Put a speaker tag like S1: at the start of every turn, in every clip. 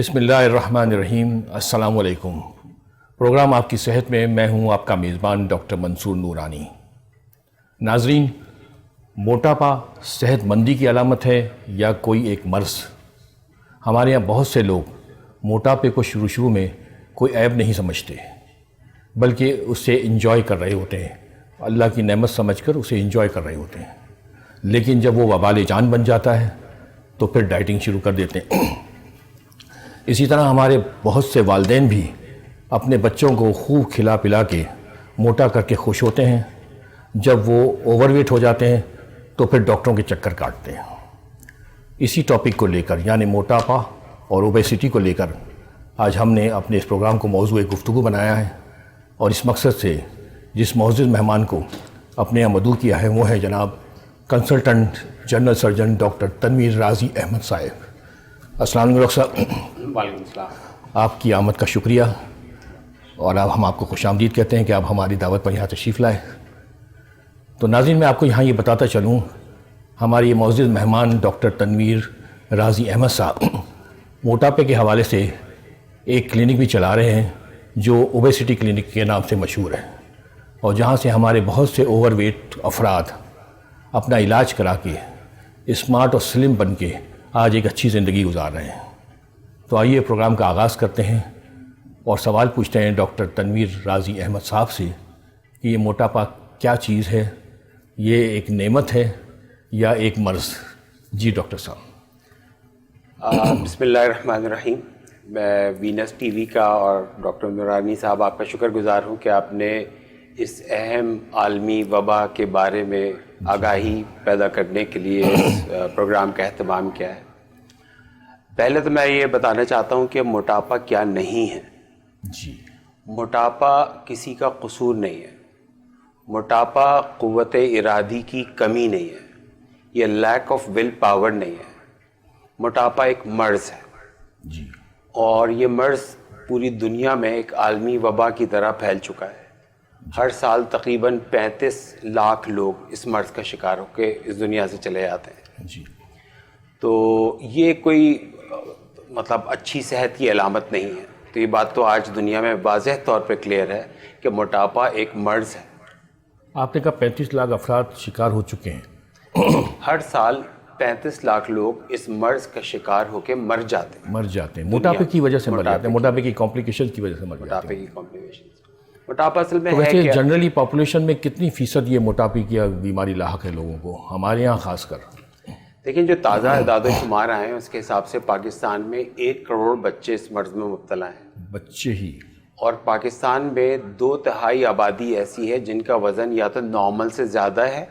S1: بسم اللہ الرحمن الرحیم۔ السلام علیکم۔ پروگرام آپ کی صحت میں میں ہوں آپ کا میزبان ڈاکٹر منصور نورانی۔ ناظرین، موٹاپا صحت مندی کی علامت ہے یا کوئی ایک مرض؟ ہمارے یہاں بہت سے لوگ موٹاپے کو شروع میں کوئی عیب نہیں سمجھتے، بلکہ اسے انجوائے کر رہے ہوتے ہیں، اللہ کی نعمت سمجھ کر اسے انجوائے کر رہے ہوتے ہیں۔ لیکن جب وہ وبال جان بن جاتا ہے تو پھر ڈائٹنگ شروع کر دیتے ہیں۔ اسی طرح ہمارے بہت سے والدین بھی اپنے بچوں کو خوب کھلا پلا کے موٹا کر کے خوش ہوتے ہیں، جب وہ اوور ویٹ ہو جاتے ہیں تو پھر ڈاکٹروں کے چکر کاٹتے ہیں۔ اسی ٹاپک کو لے کر، یعنی موٹاپا اور اوبیسٹی کو لے کر، آج ہم نے اپنے اس پروگرام کو موضوع گفتگو بنایا ہے، اور اس مقصد سے جس معزز مہمان کو اپنے یہاں مدعو کیا ہے وہ ہے جناب consultant general surgeon doctor Tanvir Razi Ahmed Sahab. السلام علیکم ڈاکٹر صاحب۔
S2: وعلیکم السلام۔
S1: آپ کی آمد کا شکریہ، اور اب ہم آپ کو خوش آمدید کہتے ہیں کہ آپ ہماری دعوت پر یہاں تشریف لائے۔ تو ناظرین، میں آپ کو یہاں یہ بتاتا چلوں، ہماری یہ معزز مہمان ڈاکٹر تنویر رازی احمد صاحب موٹاپے کے حوالے سے ایک کلینک بھی چلا رہے ہیں جو اوبیسٹی کلینک کے نام سے مشہور ہے، اور جہاں سے ہمارے بہت سے اوور ویٹ افراد اپنا علاج کرا کے اسمارٹ اور سلم بن کے آج ایک اچھی زندگی گزار رہے ہیں۔ تو آئیے پروگرام کا آغاز کرتے ہیں اور سوال پوچھتے ہیں ڈاکٹر تنویر رازی احمد صاحب سے کہ یہ موٹاپا کیا چیز ہے؟ یہ ایک نعمت ہے یا ایک مرض؟ جی ڈاکٹر صاحب۔
S2: بسم اللہ الرحمن الرحیم۔ میں وینس ٹی وی کا اور ڈاکٹر نورانی صاحب آپ کا شکر گزار ہوں کہ آپ نے اس اہم عالمی وبا کے بارے میں آگاہی پیدا کرنے کے لیے اس پروگرام کا اہتمام کیا ہے۔ پہلے تو میں یہ بتانا چاہتا ہوں کہ موٹاپا کیا نہیں ہے۔
S1: جی،
S2: موٹاپا کسی کا قصور نہیں ہے، موٹاپا قوت ارادی کی کمی نہیں ہے، یہ لیک آف ول پاور نہیں ہے۔ موٹاپا ایک مرض ہے،
S1: جی،
S2: اور یہ مرض پوری دنیا میں ایک عالمی وبا کی طرح پھیل چکا ہے۔ ہر سال تقریباً 35 لاکھ لوگ اس مرض کا شکار ہو کے اس دنیا سے چلے جاتے ہیں۔
S1: جی،
S2: تو یہ کوئی مطلب اچھی صحت کی علامت نہیں ہے۔ تو یہ بات تو آج دنیا میں واضح طور پہ کلیئر ہے کہ موٹاپا ایک مرض ہے۔
S1: آپ نے کہا 35 لاکھ افراد شکار ہو چکے ہیں۔
S2: ہر سال 35 لاکھ لوگ اس مرض کا شکار ہو کے مر جاتے ہیں۔
S1: موٹاپے کی وجہ سے مر جاتے ہیں، موٹاپے کی کمپلیکیشن کی وجہ سے مر جاتے ہیں۔
S2: موٹاپے کی کمپلیکیشنز۔ موٹاپا اصل میں
S1: تو
S2: ہے
S1: ویسے
S2: کہ
S1: جنرلی پاپولیشن میں کتنی فیصد یہ موٹاپے کی بیماری لاحق ہے لوگوں کو، ہمارے یہاں خاص کر؟
S2: لیکن جو تازہ اعداد و شمار آئے ہیں اس کے حساب سے پاکستان میں 1 کروڑ بچے اس مرض میں مبتلا ہیں۔
S1: بچے ہی؟
S2: اور پاکستان میں 2/3 آبادی ایسی ہے جن کا وزن یا تو نارمل سے زیادہ ہے،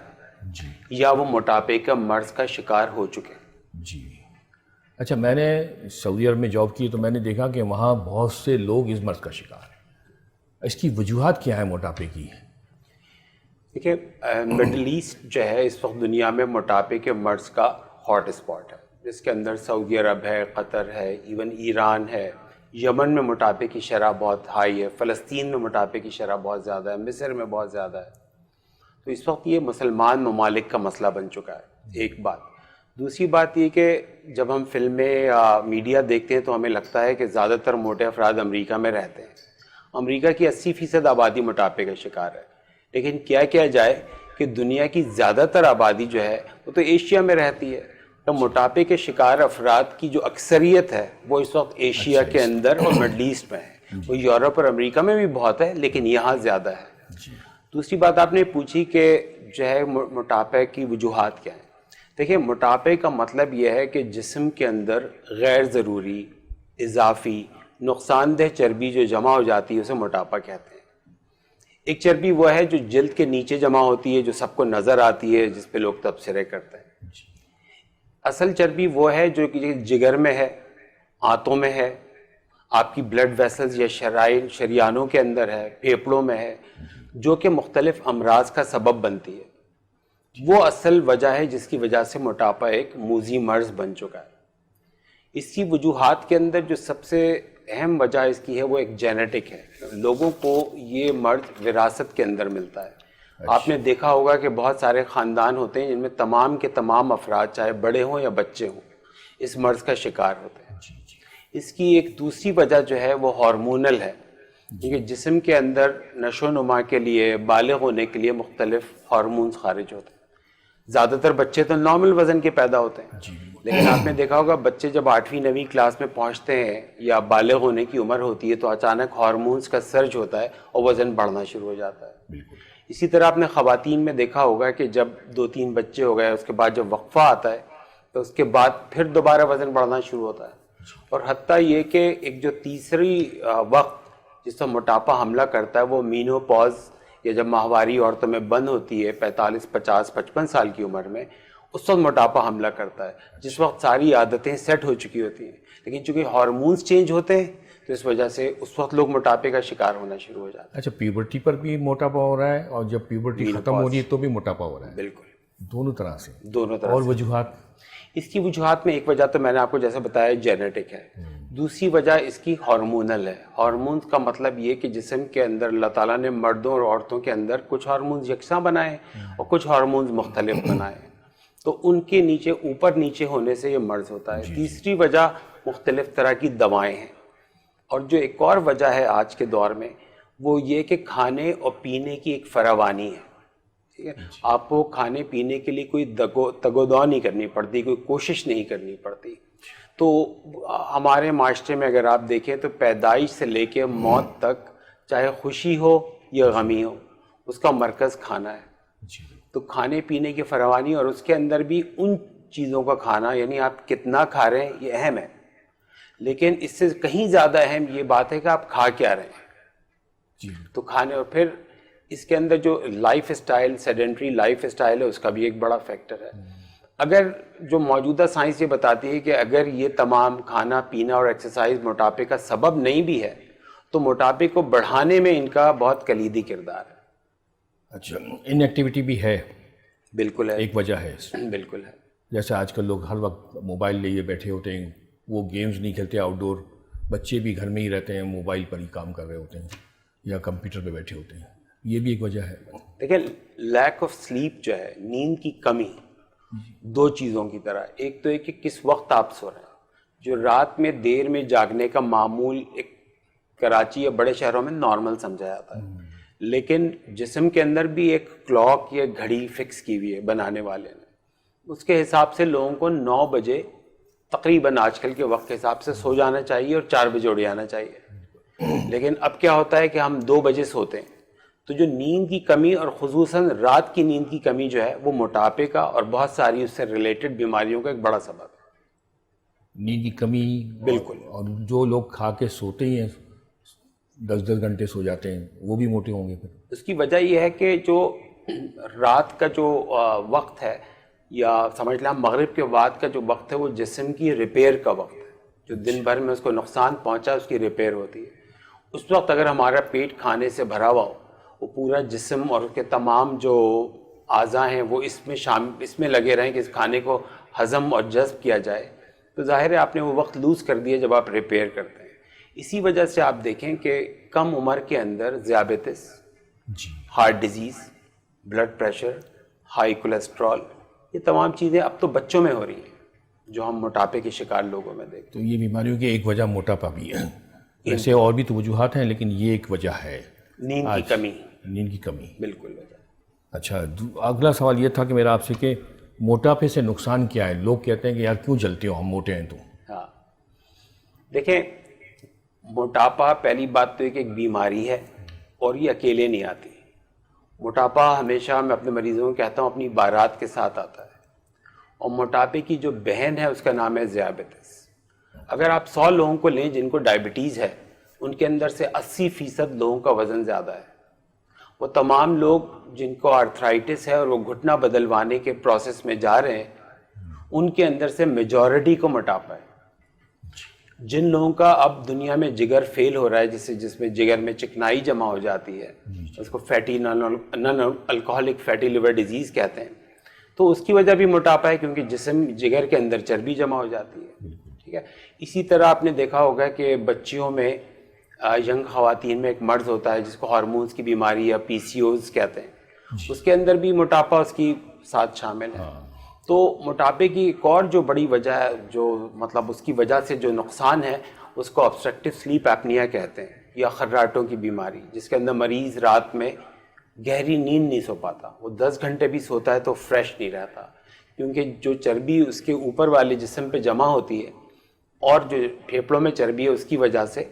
S1: جی،
S2: یا وہ موٹاپے کا مرض کا شکار ہو چکے ہیں۔
S1: جی۔ اچھا، میں نے سعودی عرب میں جاب کی تو میں نے دیکھا کہ وہاں بہت سے لوگ اس مرض کا شکار ہیں۔ اس کی وجوہات کیا ہیں موٹاپے کی؟
S2: دیکھیں، مڈل ایسٹ جو ہے اس وقت دنیا میں موٹاپے کے مرض کا ہاٹ اسپاٹ ہے، جس کے اندر سعودی عرب ہے، قطر ہے، ایون ایران ہے۔ یمن میں موٹاپے کی شرح بہت ہائی ہے، فلسطین میں موٹاپے کی شرح بہت زیادہ ہے، مصر میں بہت زیادہ ہے۔ تو اس وقت یہ مسلمان ممالک کا مسئلہ بن چکا ہے، ایک بات۔ دوسری بات یہ کہ جب ہم فلمیں یا میڈیا دیکھتے ہیں تو ہمیں لگتا ہے کہ زیادہ تر موٹے افراد امریکہ میں رہتے ہیں۔ امریکہ کی 80% آبادی موٹاپے کا شکار ہے، لیکن کیا جائے کہ دنیا کی زیادہ تر آبادی جو ہے وہ تو ایشیا میں رہتی ہے۔ تو موٹاپے کے شکار افراد کی جو اکثریت ہے وہ اس وقت ایشیا کے اندر اور مڈل ایسٹ میں ہے۔ وہ یورپ اور امریکہ میں بھی بہت ہے، لیکن یہاں زیادہ ہے۔ دوسری بات آپ نے پوچھی کہ جو ہے موٹاپے کی وجوہات کیا ہیں۔ دیکھیں، موٹاپے کا مطلب یہ ہے کہ جسم کے اندر غیر ضروری، اضافی، نقصان دہ چربی جو جمع ہو جاتی ہے اسے موٹاپا کہتے ہیں۔ ایک چربی وہ ہے جو جلد کے نیچے جمع ہوتی ہے، جو سب کو نظر آتی ہے، جس پہ لوگ تبصرے کرتے ہیں۔ اصل چربی وہ ہے جو کہ جگر میں ہے، آنتوں میں ہے، آپ کی بلڈ ویسلز یا شریانوں کے اندر ہے، پھیپھڑوں میں ہے، جو کہ مختلف امراض کا سبب بنتی ہے۔ وہ اصل وجہ ہے جس کی وجہ سے موٹاپا ایک موذی مرض بن چکا ہے۔ اس کی وجوہات کے اندر جو سب سے اہم وجہ اس کی ہے وہ ایک جینیٹک ہے۔ لوگوں کو یہ مرض وراثت کے اندر ملتا ہے۔ آپ نے دیکھا ہوگا کہ بہت سارے خاندان ہوتے ہیں جن میں تمام کے تمام افراد، چاہے بڑے ہوں یا بچے ہوں، اس مرض کا شکار ہوتے ہیں۔ اس کی ایک دوسری وجہ جو ہے وہ ہارمونل ہے، کیونکہ جسم کے اندر نشو و نما کے لیے، بالغ ہونے کے لیے مختلف ہارمونز خارج ہوتے ہیں. زیادہ تر بچے تو نارمل وزن کے پیدا ہوتے ہیں، لیکن آپ نے دیکھا ہوگا بچے جب 8ویں 9ویں کلاس میں پہنچتے ہیں یا بالغ ہونے کی عمر ہوتی ہے تو اچانک ہارمونز کا سرج ہوتا ہے اور وزن بڑھنا شروع ہو جاتا ہے. اسی طرح آپ نے خواتین میں دیکھا ہوگا کہ جب 2-3 بچے ہو گئے، اس کے بعد جب وقفہ آتا ہے تو اس کے بعد پھر دوبارہ وزن بڑھنا شروع ہوتا ہے. اور حتیٰ یہ کہ ایک جو تیسری وقت جس پر موٹاپا حملہ کرتا ہے وہ مینوپاز، یا جب ماہواری عورتوں میں بند ہوتی ہے 45 50 55 سال کی عمر میں، اس وقت موٹاپا حملہ کرتا ہے، جس وقت ساری عادتیں سیٹ ہو چکی ہوتی ہیں. لیکن چونکہ ہارمونز چینج ہوتے ہیں تو اس وجہ سے اس وقت لوگ موٹاپے کا شکار ہونا شروع ہو جاتے ہیں.
S1: اچھا، پیوبرٹی پر بھی موٹاپا ہو رہا ہے اور جب پیوبرٹی ختم ہو رہی ہے تو بھی موٹاپا ہو رہا ہے؟
S2: بالکل،
S1: دونوں طرح سے.
S2: دونوں طرح.
S1: اور وجوہات؟
S2: اس کی وجوہات میں ایک وجہ تو میں نے آپ کو جیسے بتایا جینیٹک ہے، دوسری وجہ اس کی ہارمونل ہے. ہارمونز کا مطلب یہ کہ جسم کے اندر اللہ تعالیٰ نے مردوں اور عورتوں کے اندر کچھ ہارمونز یکساں بنائے اور کچھ ہارمونز مختلف بنائے، تو ان کے نیچے اوپر نیچے ہونے سے یہ مرض ہوتا ہے. تیسری وجہ مختلف طرح کی دوائیں ہیں. اور جو ایک اور وجہ ہے آج کے دور میں وہ یہ کہ کھانے اور پینے کی ایک فراوانی ہے. ٹھیک ہے، آپ کو کھانے پینے کے لیے کوئی تگودو نہیں کرنی پڑتی، کوئی کوشش نہیں کرنی پڑتی. تو ہمارے معاشرے میں اگر آپ دیکھیں تو پیدائش سے لے کے موت تک، چاہے خوشی ہو یا غمی ہو، اس کا مرکز کھانا ہے. تو کھانے پینے کی فراوانی اور اس کے اندر بھی ان چیزوں کا کھانا، یعنی آپ کتنا کھا رہے ہیں یہ اہم ہے، لیکن اس سے کہیں زیادہ اہم یہ بات ہے کہ آپ کھا کیا رہے ہیں. تو کھانے، اور پھر اس کے اندر جو life style, sedentary life style ہے، اس کا بھی ایک بڑا فیکٹر ہے. اگر جو موجودہ سائنس یہ بتاتی ہے کہ اگر یہ تمام کھانا پینا اور ایکسرسائز موٹاپے کا سبب نہیں بھی ہے تو موٹاپے کو بڑھانے میں ان کا بہت کلیدی کردار ہے.
S1: اچھا، ان ایکٹیویٹی بھی ہے؟
S2: بالکل ہے،
S1: ایک وجہ ہے.
S2: بالکل ہے.
S1: جیسے آج کل لوگ ہر وقت موبائل لیے بیٹھے ہوتے ہیں، وہ گیمز نہیں کھیلتے آؤٹ ڈور. بچے بھی گھر میں ہی رہتے ہیں، موبائل پر ہی کام کر رہے ہوتے ہیں یا کمپیوٹر پہ بیٹھے ہوتے ہیں. یہ بھی ایک وجہ ہے.
S2: دیکھیں، لیک آف سلیپ جو ہے، نیند کی کمی، دو چیزوں کی طرح. ایک تو ہے کہ کس وقت آپ سو رہے ہیں. جو رات میں دیر میں جاگنے کا معمول ایک کراچی یا بڑے شہروں میں نارمل سمجھا جاتا ہے، لیکن جسم کے اندر بھی ایک کلاک یا گھڑی فکس کی ہوئی ہے بنانے والے نے. اس کے حساب سے لوگوں کو 9 بجے تقریباً آج کل کے وقت کے حساب سے سو جانا چاہیے اور 4 بجے اٹھ جانا چاہیے. لیکن اب کیا ہوتا ہے کہ ہم 2 بجے سوتے ہیں. تو جو نیند کی کمی اور خصوصاً رات کی نیند کی کمی جو ہے وہ موٹاپے کا اور بہت ساری اس سے ریلیٹڈ بیماریوں کا ایک بڑا سبب ہے.
S1: نیند کی کمی
S2: بالکل.
S1: اور جو لوگ کھا کے سوتے ہی ہیں 10 گھنٹے سو جاتے ہیں، وہ بھی موٹے ہوں گے پھر.
S2: اس کی وجہ یہ ہے کہ جو رات کا جو وقت ہے، یا سمجھ لیں مغرب کے بعد کا جو وقت ہے، وہ جسم کی ریپیئر کا وقت ہے. جو دن بھر میں اس کو نقصان پہنچا اس کی ریپیئر ہوتی ہے. اس وقت اگر ہمارا پیٹ کھانے سے بھرا ہوا ہو، وہ پورا جسم اور اس کے تمام جو اعضاء ہیں وہ اس میں لگے رہیں کہ اس کھانے کو ہضم اور جذب کیا جائے، تو ظاہر ہے آپ نے وہ وقت لوز کر دیا جب آپ ریپیئر کرتے ہیں. اسی وجہ سے آپ دیکھیں کہ کم عمر کے اندر ذیابیطس، heart disease, blood pressure, high cholesterol, یہ تمام چیزیں اب تو بچوں میں ہو رہی ہیں جو ہم موٹاپے کے شکار لوگوں میں دیکھتے ہیں.
S1: تو یہ بیماریوں کی ایک وجہ موٹاپا بھی ہے. ایسے اور بھی تو وجوہات ہیں لیکن یہ ایک وجہ ہے،
S2: نیند کی کمی.
S1: نیند کی کمی
S2: بالکل وجہ.
S1: اچھا، اگلا سوال یہ تھا کہ میرا آپ سے کہ موٹاپے سے نقصان کیا ہے؟ لوگ کہتے ہیں کہ یار کیوں جلتے ہو، ہم موٹے ہیں تو.
S2: ہاں، دیکھیں، موٹاپا پہلی بات تو ایک بیماری ہے اور یہ اکیلے نہیں آتی. موٹاپا ہمیشہ میں اپنے مریضوں کو کہتا ہوں اپنی بارات کے ساتھ آتا ہے. اور موٹاپے کی جو بہن ہے اس کا نام ہے ذیابیطس. اگر آپ 100 لوگوں کو لیں جن کو ڈائبٹیز ہے، ان کے اندر سے 80% لوگوں کا وزن زیادہ ہے. وہ تمام لوگ جن کو آرتھرائٹس ہے اور وہ گھٹنا بدلوانے کے پروسیس میں جا رہے ہیں، ان کے اندر سے میجورٹی کو موٹاپا ہے. جن لوگوں کا اب دنیا میں جگر فیل ہو رہا ہے، جس میں جگر میں چکنائی جمع ہو جاتی ہے، اس کو fatty non alcoholic fatty liver disease کہتے ہیں، تو اس کی وجہ بھی موٹاپا ہے کیونکہ جگر کے اندر چربی جمع ہو جاتی ہے. ٹھیک ہے. اسی طرح آپ نے دیکھا ہوگا کہ بچیوں میں، ینگ خواتین میں ایک مرض ہوتا ہے جس کو ہارمونز کی بیماری یا PCOS کہتے ہیں. اس کے اندر بھی موٹاپا اس کی ساتھ شامل ہے. تو موٹاپے کی ایک اور جو بڑی وجہ ہے، جو مطلب اس کی وجہ سے جو نقصان ہے، اس کو obstructive sleep apnea کہتے ہیں, یا خراٹوں کی بیماری, جس کے اندر مریض رات میں گہری نیند نہیں سو پاتا. وہ 10 گھنٹے بھی سوتا ہے تو فریش نہیں رہتا, کیونکہ جو چربی اس کے اوپر والے جسم پہ جمع ہوتی ہے اور جو پھیپھڑوں میں چربی ہے اس کی وجہ سے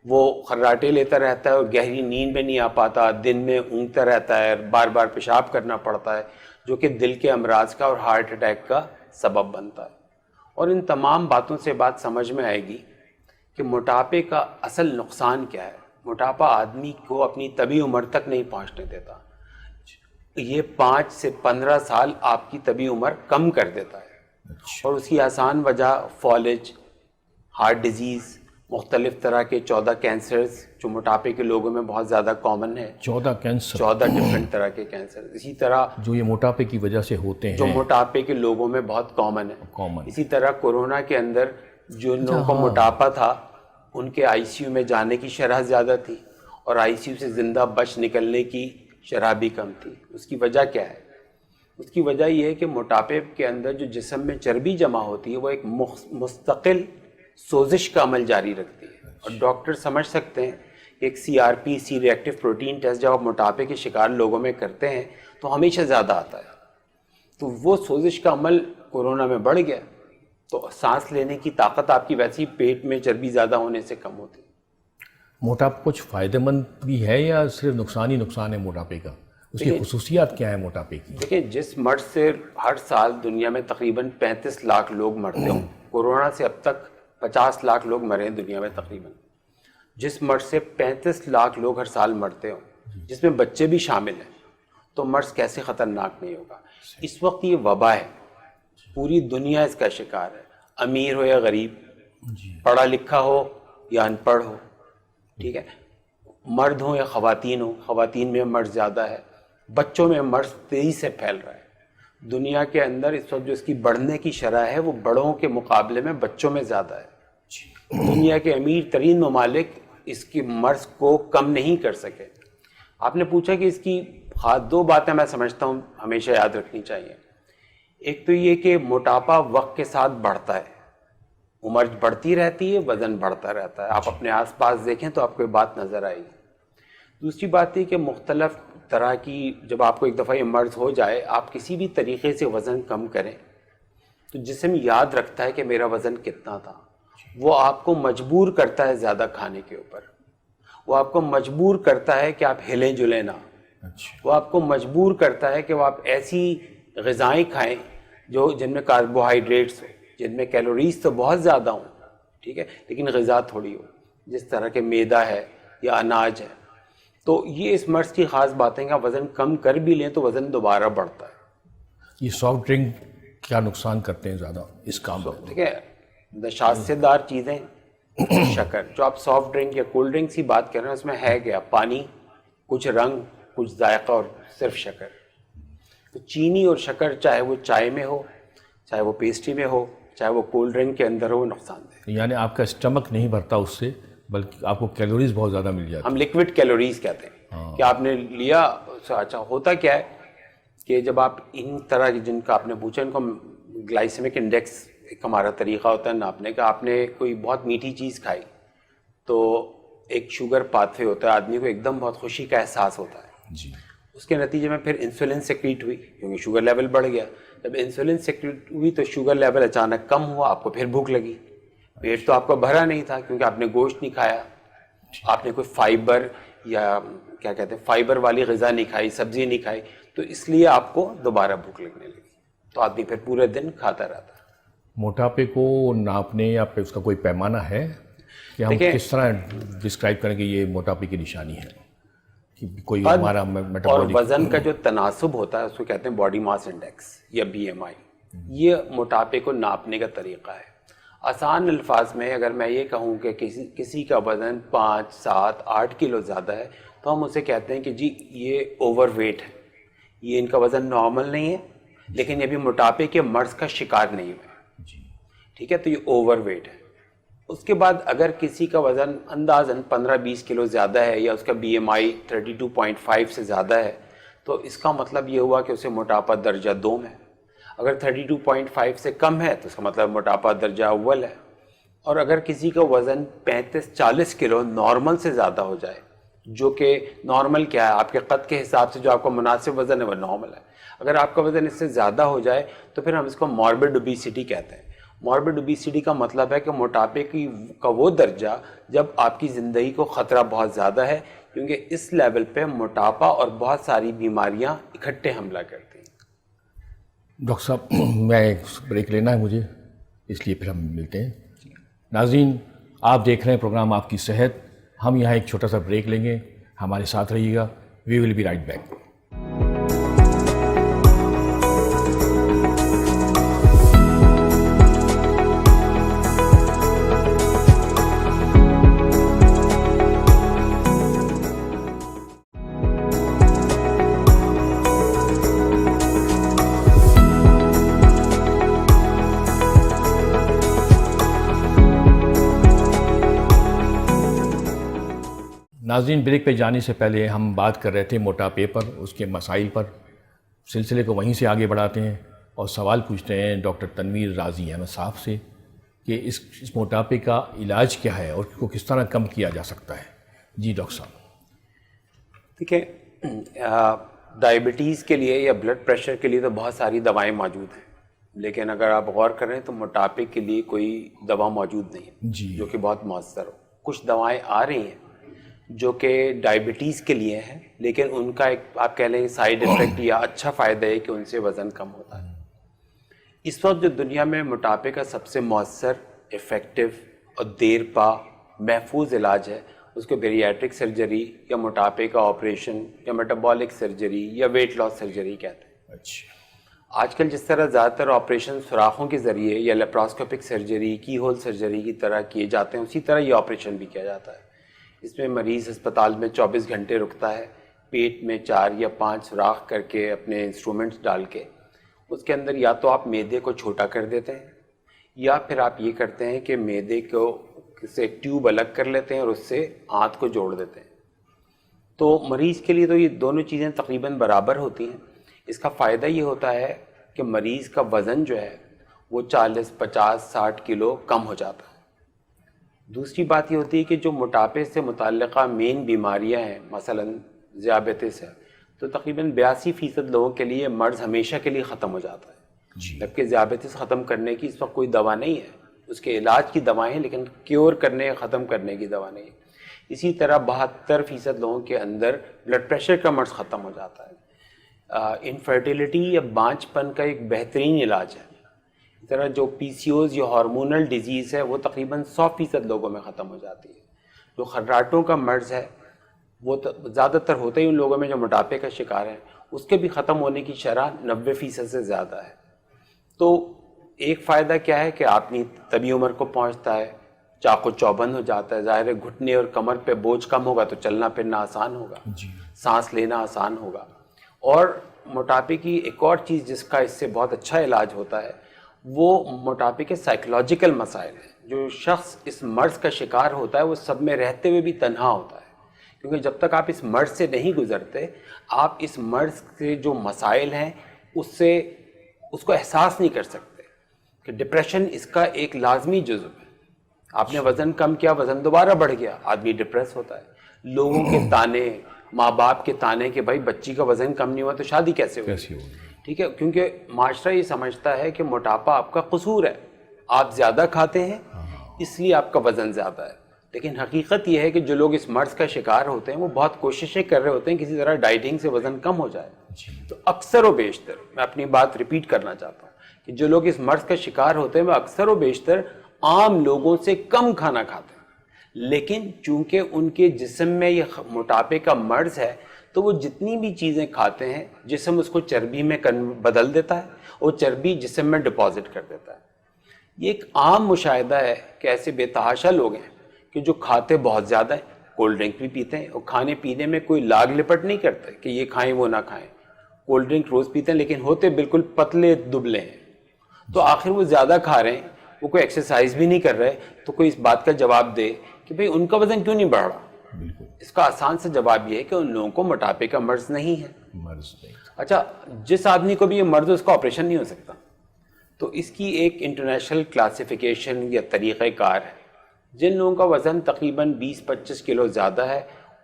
S2: وہ خراٹے لیتا رہتا ہے اور گہری نیند میں نہیں آ پاتا, دن میں اونگتا رہتا ہے, بار بار پیشاب کرنا پڑتا ہے, جو کہ دل کے امراض کا اور ہارٹ اٹیک کا سبب بنتا ہے. اور ان تمام باتوں سے بات سمجھ میں آئے گی کہ موٹاپے کا اصل نقصان کیا ہے. موٹاپا آدمی کو اپنی طبی عمر تک نہیں پہنچنے دیتا. یہ 5 سے 15 سال آپ کی طبی عمر کم کر دیتا ہے, اور اس کی آسان وجہ فالج, ہارٹ ڈیزیز, مختلف طرح کے 14 کینسرز جو موٹاپے کے لوگوں میں بہت زیادہ کامن ہے.
S1: 14 کینسر,
S2: 14 ڈفرینٹ طرح کے کینسر. اسی طرح
S1: جو یہ موٹاپے کی وجہ سے ہوتے ہیں,
S2: جو موٹاپے کے لوگوں میں بہت کامن ہے. اسی طرح کورونا کے اندر جو لوگوں کو موٹاپا تھا ان کے آئی سی یو میں جانے کی شرح زیادہ تھی, اور آئی سی یو سے زندہ بچ نکلنے کی شرح بھی کم تھی. اس کی وجہ کیا ہے؟ اس کی وجہ یہ ہے کہ موٹاپے کے اندر جو جسم میں چربی جمع ہوتی ہے وہ ایک مستقل سوزش کا عمل جاری رکھتی ہے. اور ڈاکٹر سمجھ سکتے ہیں کہ ایک سی آر پی, سی ری ایکٹیو پروٹین ٹیسٹ جب آپ موٹاپے کے شکار لوگوں میں کرتے ہیں تو ہمیشہ زیادہ آتا ہے. تو وہ سوزش کا عمل کورونا میں بڑھ گیا, تو سانس لینے کی طاقت آپ کی ویسی پیٹ میں چربی زیادہ ہونے سے کم ہوتی.
S1: موٹاپا کچھ فائدہ مند بھی ہے یا صرف نقصان ہی نقصان ہے موٹاپے کا؟ اس کی خصوصیات کیا ہیں موٹاپے کی؟
S2: دیکھیں, جس مرض سے ہر سال دنیا میں تقریباً 35 لاکھ لوگ مرتے ہوں, کورونا سے اب تک 50 لاکھ لوگ مرے ہیں دنیا میں تقریباً. جس مرض سے 35 لاکھ لوگ ہر سال مرتے ہوں, جس میں بچے بھی شامل ہیں, تو مرض کیسے خطرناک نہیں ہوگا؟ اس وقت یہ وبا ہے, پوری دنیا اس کا شکار ہے, امیر ہو یا غریب, پڑھا لکھا ہو یا ان پڑھ ہو, ٹھیک ہے, مرد ہو یا خواتین ہو. خواتین میں مرض زیادہ ہے, بچوں میں مرض تیزی سے پھیل رہا ہے. دنیا کے اندر اس وقت جو اس کی بڑھنے کی شرح ہے وہ بڑوں کے مقابلے میں بچوں میں زیادہ ہے. دنیا کے امیر ترین ممالک اس کی مرض کو کم نہیں کر سکے. آپ نے پوچھا کہ اس کی 2 باتیں میں سمجھتا ہوں ہمیشہ یاد رکھنی چاہیے. ایک تو یہ کہ موٹاپا وقت کے ساتھ بڑھتا ہے, عمر بڑھتی رہتی ہے, وزن بڑھتا رہتا ہے. آپ اپنے آس پاس دیکھیں تو آپ کو یہ بات نظر آئے گی. دوسری بات یہ کہ مختلف طرح کی جب آپ کو ایک دفعہ یہ مرض ہو جائے, آپ کسی بھی طریقے سے وزن کم کریں تو جسم یاد رکھتا ہے کہ میرا وزن کتنا تھا. وہ آپ کو مجبور کرتا ہے زیادہ کھانے کے اوپر, وہ آپ کو مجبور کرتا ہے کہ آپ ہلیں جلیں نہ, وہ آپ کو مجبور کرتا ہے کہ وہ آپ ایسی غذائیں کھائیں جو جن میں کاربوہائیڈریٹس ہو, جن میں کیلوریز تو بہت زیادہ ہوں, ٹھیک ہے, لیکن غذا تھوڑی ہو, جس طرح کے میدا ہے یا اناج ہے. تو یہ اس مرض کی خاص بات ہے کہ آپ وزن کم کر بھی لیں تو وزن دوبارہ بڑھتا ہے.
S1: یہ سافٹ ڈرنک کیا نقصان کرتے ہیں زیادہ اس کام میں؟
S2: ٹھیک ہے, نشاستہ دار چیزیں, شکر, جو آپ سافٹ ڈرنک یا کولڈ ڈرنکس کی بات کر رہے ہیں اس میں ہے کیا؟ پانی, کچھ رنگ, کچھ ذائقہ اور صرف شکر. تو چینی اور شکر چاہے وہ چائے میں ہو, چاہے وہ پیسٹری میں ہو, چاہے وہ کولڈ ڈرنک کے اندر ہو, وہ نقصان دہ.
S1: یعنی آپ کا اسٹمک نہیں بھرتا اس سے, بلکہ آپ کو کیلوریز بہت زیادہ مل جاتی.
S2: ہم لیکوڈ کیلوریز کہتے ہیں کہ آپ نے لیا. اچھا, ہوتا کیا ہے کہ جب آپ ان طرح کی جن کا آپ نے پوچھا, ان کو گلائسیمک انڈیکس ایک ہمارا طریقہ ہوتا ہے ناپنے کا. آپ نے کوئی بہت میٹھی چیز کھائی تو ایک شوگر پاتھوے ہوتا ہے, آدمی کو ایک دم بہت خوشی کا احساس ہوتا ہے
S1: جی.
S2: اس کے نتیجے میں پھر انسولین سیکریٹ ہوئی کیونکہ شوگر لیول بڑھ گیا. جب انسولین سیکریٹ ہوئی تو شوگر لیول اچانک کم ہوا, آپ کو پھر بھوک لگی. پیٹ تو آپ کا بھرا نہیں تھا کیونکہ آپ نے گوشت نہیں کھایا, آپ نے کوئی فائبر یا کیا کہتے ہیں فائبر والی غذا نہیں کھائی, سبزی نہیں کھائی, تو اس لیے آپ کو دوبارہ بھوک لگنے لگی. تو آدمی پھر پورے دن کھاتا رہتا.
S1: موٹاپے کو ناپنے یا پھر اس کا کوئی پیمانہ ہے کہ ہم کس طرح ڈسکرائب کریں کہ یہ موٹاپے کی نشانی ہے؟ کہ کوئی ہمارا
S2: اور وزن کا جو تناسب ہوتا ہے اس کو کہتے ہیں باڈی ماس انڈیکس یا BMI. یہ موٹاپے کو ناپنے کا طریقہ ہے. آسان الفاظ میں اگر میں یہ کہوں کہ کسی کا وزن 5, 7, 8 کلو زیادہ ہے تو ہم اسے کہتے ہیں کہ جی یہ اوور ویٹ ہے, یہ ان کا وزن نارمل نہیں ہے لیکن یہ بھی موٹاپے کے مرض کا شکار نہیں ہوئے, ٹھیک ہے, تو یہ اوور ویٹ ہے. اس کے بعد اگر کسی کا وزن اندازاً 15-20 کلو زیادہ ہے یا اس کا BMI 32.5 سے زیادہ ہے تو اس کا مطلب یہ ہوا کہ اسے موٹاپا درجہ 2 میں ہے. اگر 32.5 سے کم ہے تو اس کا مطلب موٹاپا درجہ اول ہے. اور اگر کسی کا وزن 35-40 کلو نارمل سے زیادہ ہو جائے, جو کہ نارمل کیا ہے, آپ کے قد کے حساب سے جو آپ کا مناسب وزن ہے وہ نارمل ہے, اگر آپ کا وزن اس سے زیادہ ہو جائے تو پھر ہم اس کو ماربڈ اوبیسٹی کہتے ہیں. ماربڈ اوبیسٹی کا مطلب ہے کہ موٹاپے کا وہ درجہ جب آپ کی زندگی کو خطرہ بہت زیادہ ہے, کیونکہ اس لیول پہ موٹاپا اور بہت ساری بیماریاں اکٹھے حملہ کرتی ہیں.
S1: ڈاکٹر صاحب میں ایک بریک لینا ہے مجھے, اس لیے پھر ہم ملتے ہیں. ناظرین, آپ دیکھ رہے ہیں پروگرام آپ کی صحت. ہم یہاں ایک چھوٹا سا بریک لیں گے, ہمارے ساتھ رہیے گا. وی ول بی رائٹ بیک. ناظرین, بریک پہ جانے سے پہلے ہم بات کر رہے تھے موٹاپے پر, اس کے مسائل پر. سلسلے کو وہیں سے آگے بڑھاتے ہیں اور سوال پوچھتے ہیں ڈاکٹر تنویر راضی احمد صاحب سے کہ اس موٹاپے کا علاج کیا ہے اور اس کو کس طرح کم کیا جا سکتا ہے. جی ڈاکٹر صاحب.
S2: دیکھیں, ڈائبٹیز کے لیے یا بلڈ پریشر کے لیے تو بہت ساری دوائیں موجود ہیں, لیکن اگر آپ غور کریں تو موٹاپے کے لیے کوئی دوا موجود نہیں ہے
S1: جی,
S2: جو کہ بہت مؤثر ہو. کچھ دوائیں آ رہی ہیں جو کہ ڈائبٹیز کے لیے ہیں, لیکن ان کا ایک آپ کہہ لیں سائیڈ افیکٹ یا اچھا فائدہ ہے کہ ان سے وزن کم ہوتا ہے. اس وقت جو دنیا میں موٹاپے کا سب سے مؤثر, افیکٹو اور دیر پا محفوظ علاج ہے, اس کو بیریاٹرک سرجری یا موٹاپے کا آپریشن یا میٹابولک سرجری یا ویٹ لاس سرجری کہتے ہیں.
S1: اچھا.
S2: آج کل جس طرح زیادہ تر آپریشن سوراخوں کے ذریعے یا لیپراسکوپک سرجری, کی ہول سرجری کی طرح کیے جاتے ہیں, اسی طرح یہ آپریشن بھی کیا جاتا ہے. اس میں مریض ہسپتال میں 24 گھنٹے رکتا ہے, پیٹ میں 4 یا 5 سوراخ کر کے اپنے انسٹرومنٹس ڈال کے اس کے اندر یا تو آپ معدے کو چھوٹا کر دیتے ہیں یا پھر آپ یہ کرتے ہیں کہ معدے کو سے ٹیوب الگ کر لیتے ہیں اور اس سے آنت کو جوڑ دیتے ہیں. تو مریض کے لیے تو یہ دونوں چیزیں تقریباً برابر ہوتی ہیں. اس کا فائدہ یہ ہوتا ہے کہ مریض کا وزن جو ہے وہ 40, 50, 60 کلو کم ہو جاتا ہے. دوسری بات یہ ہوتی ہے کہ جو موٹاپے سے متعلقہ مین بیماریاں ہیں, مثلا ذیابیطس ہے, تو تقریباً 82% لوگوں کے لیے مرض ہمیشہ کے لیے ختم ہو جاتا ہے. جبکہ ذیابیطس ختم کرنے کی اس وقت کوئی دوا نہیں ہے, اس کے علاج کی دوائیں ہیں لیکن کیور کرنے ختم کرنے کی دوا نہیں ہے. اسی طرح 72% لوگوں کے اندر بلڈ پریشر کا مرض ختم ہو جاتا ہے. انفرٹیلیٹی یا بانجھ پن کا ایک بہترین علاج ہے. اس طرح جو پی سی اوز یا ہارمونل ڈیزیز ہے وہ تقریباً 100% لوگوں میں ختم ہو جاتی ہے. جو خراٹوں کا مرض ہے وہ زیادہ تر ہوتا ہی ان لوگوں میں جو موٹاپے کا شکار ہیں, اس کے بھی ختم ہونے کی شرح 90% سے زیادہ ہے. تو ایک فائدہ کیا ہے کہ اپنی طبی عمر کو پہنچتا ہے, چاق و چوبند ہو جاتا ہے. ظاہر ہے گھٹنے اور کمر پہ بوجھ کم ہوگا تو چلنا پھرنا آسان ہوگا, سانس لینا آسان ہوگا. اور موٹاپے کی ایک اور چیز جس کا اس سے بہت اچھا علاج ہوتا ہے وہ موٹاپے کے سائیکولوجیکل مسائل ہیں. جو شخص اس مرض کا شکار ہوتا ہے وہ سب میں رہتے ہوئے بھی تنہا ہوتا ہے, کیونکہ جب تک آپ اس مرض سے نہیں گزرتے آپ اس مرض کے جو مسائل ہیں اس کو احساس نہیں کر سکتے. کہ ڈپریشن اس کا ایک لازمی جزو ہے. آپ نے وزن کم کیا, وزن دوبارہ بڑھ گیا, آدمی ڈپریس ہوتا ہے. لوگوں کے تانے, ماں باپ کے تانے کہ بھائی بچی کا وزن کم نہیں ہوا تو شادی کیسے ہوگی, ٹھیک ہے, کیونکہ معاشرہ یہ سمجھتا ہے کہ موٹاپا آپ کا قصور ہے, آپ زیادہ کھاتے ہیں اس لیے آپ کا وزن زیادہ ہے. لیکن حقیقت یہ ہے کہ جو لوگ اس مرض کا شکار ہوتے ہیں وہ بہت کوششیں کر رہے ہوتے ہیں کسی طرح ڈائٹنگ سے وزن کم ہو جائے. تو اکثر و بیشتر, میں اپنی بات ریپیٹ کرنا چاہتا ہوں, کہ جو لوگ اس مرض کا شکار ہوتے ہیں وہ اکثر و بیشتر عام لوگوں سے کم کھانا کھاتے ہیں. لیکن چونکہ ان کے جسم میں یہ موٹاپے کا مرض ہے تو وہ جتنی بھی چیزیں کھاتے ہیں جسم اس کو چربی میں بدل دیتا ہے اور چربی جسم میں ڈپازٹ کر دیتا ہے. یہ ایک عام مشاہدہ ہے کہ ایسے بے تحاشا لوگ ہیں کہ جو کھاتے بہت زیادہ ہیں, کولڈ ڈرنک بھی پیتے ہیں اور کھانے پینے میں کوئی لاگ لپٹ نہیں کرتے کہ یہ کھائیں وہ نہ کھائیں. کولڈ ڈرنک روز پیتے ہیں لیکن ہوتے بالکل پتلے دبلے ہیں. تو آخر وہ زیادہ کھا رہے ہیں, وہ کوئی ایکسرسائز بھی نہیں کر رہے, تو کوئی اس بات کا جواب دے کہ بھئی ان کا وزن کیوں نہیں بڑھ رہا. اس کا آسان سے جواب یہ ہے کہ ان لوگوں کو موٹاپے کا مرض نہیں ہے. اچھا, جس آدمی کو بھی یہ مرض ہے اس کا آپریشن نہیں ہو سکتا. تو اس کی ایک انٹرنیشنل کلاسیفیکیشن یا طریقہ کار ہے. جن لوگوں کا وزن تقریباً 20-25 کلو زیادہ ہے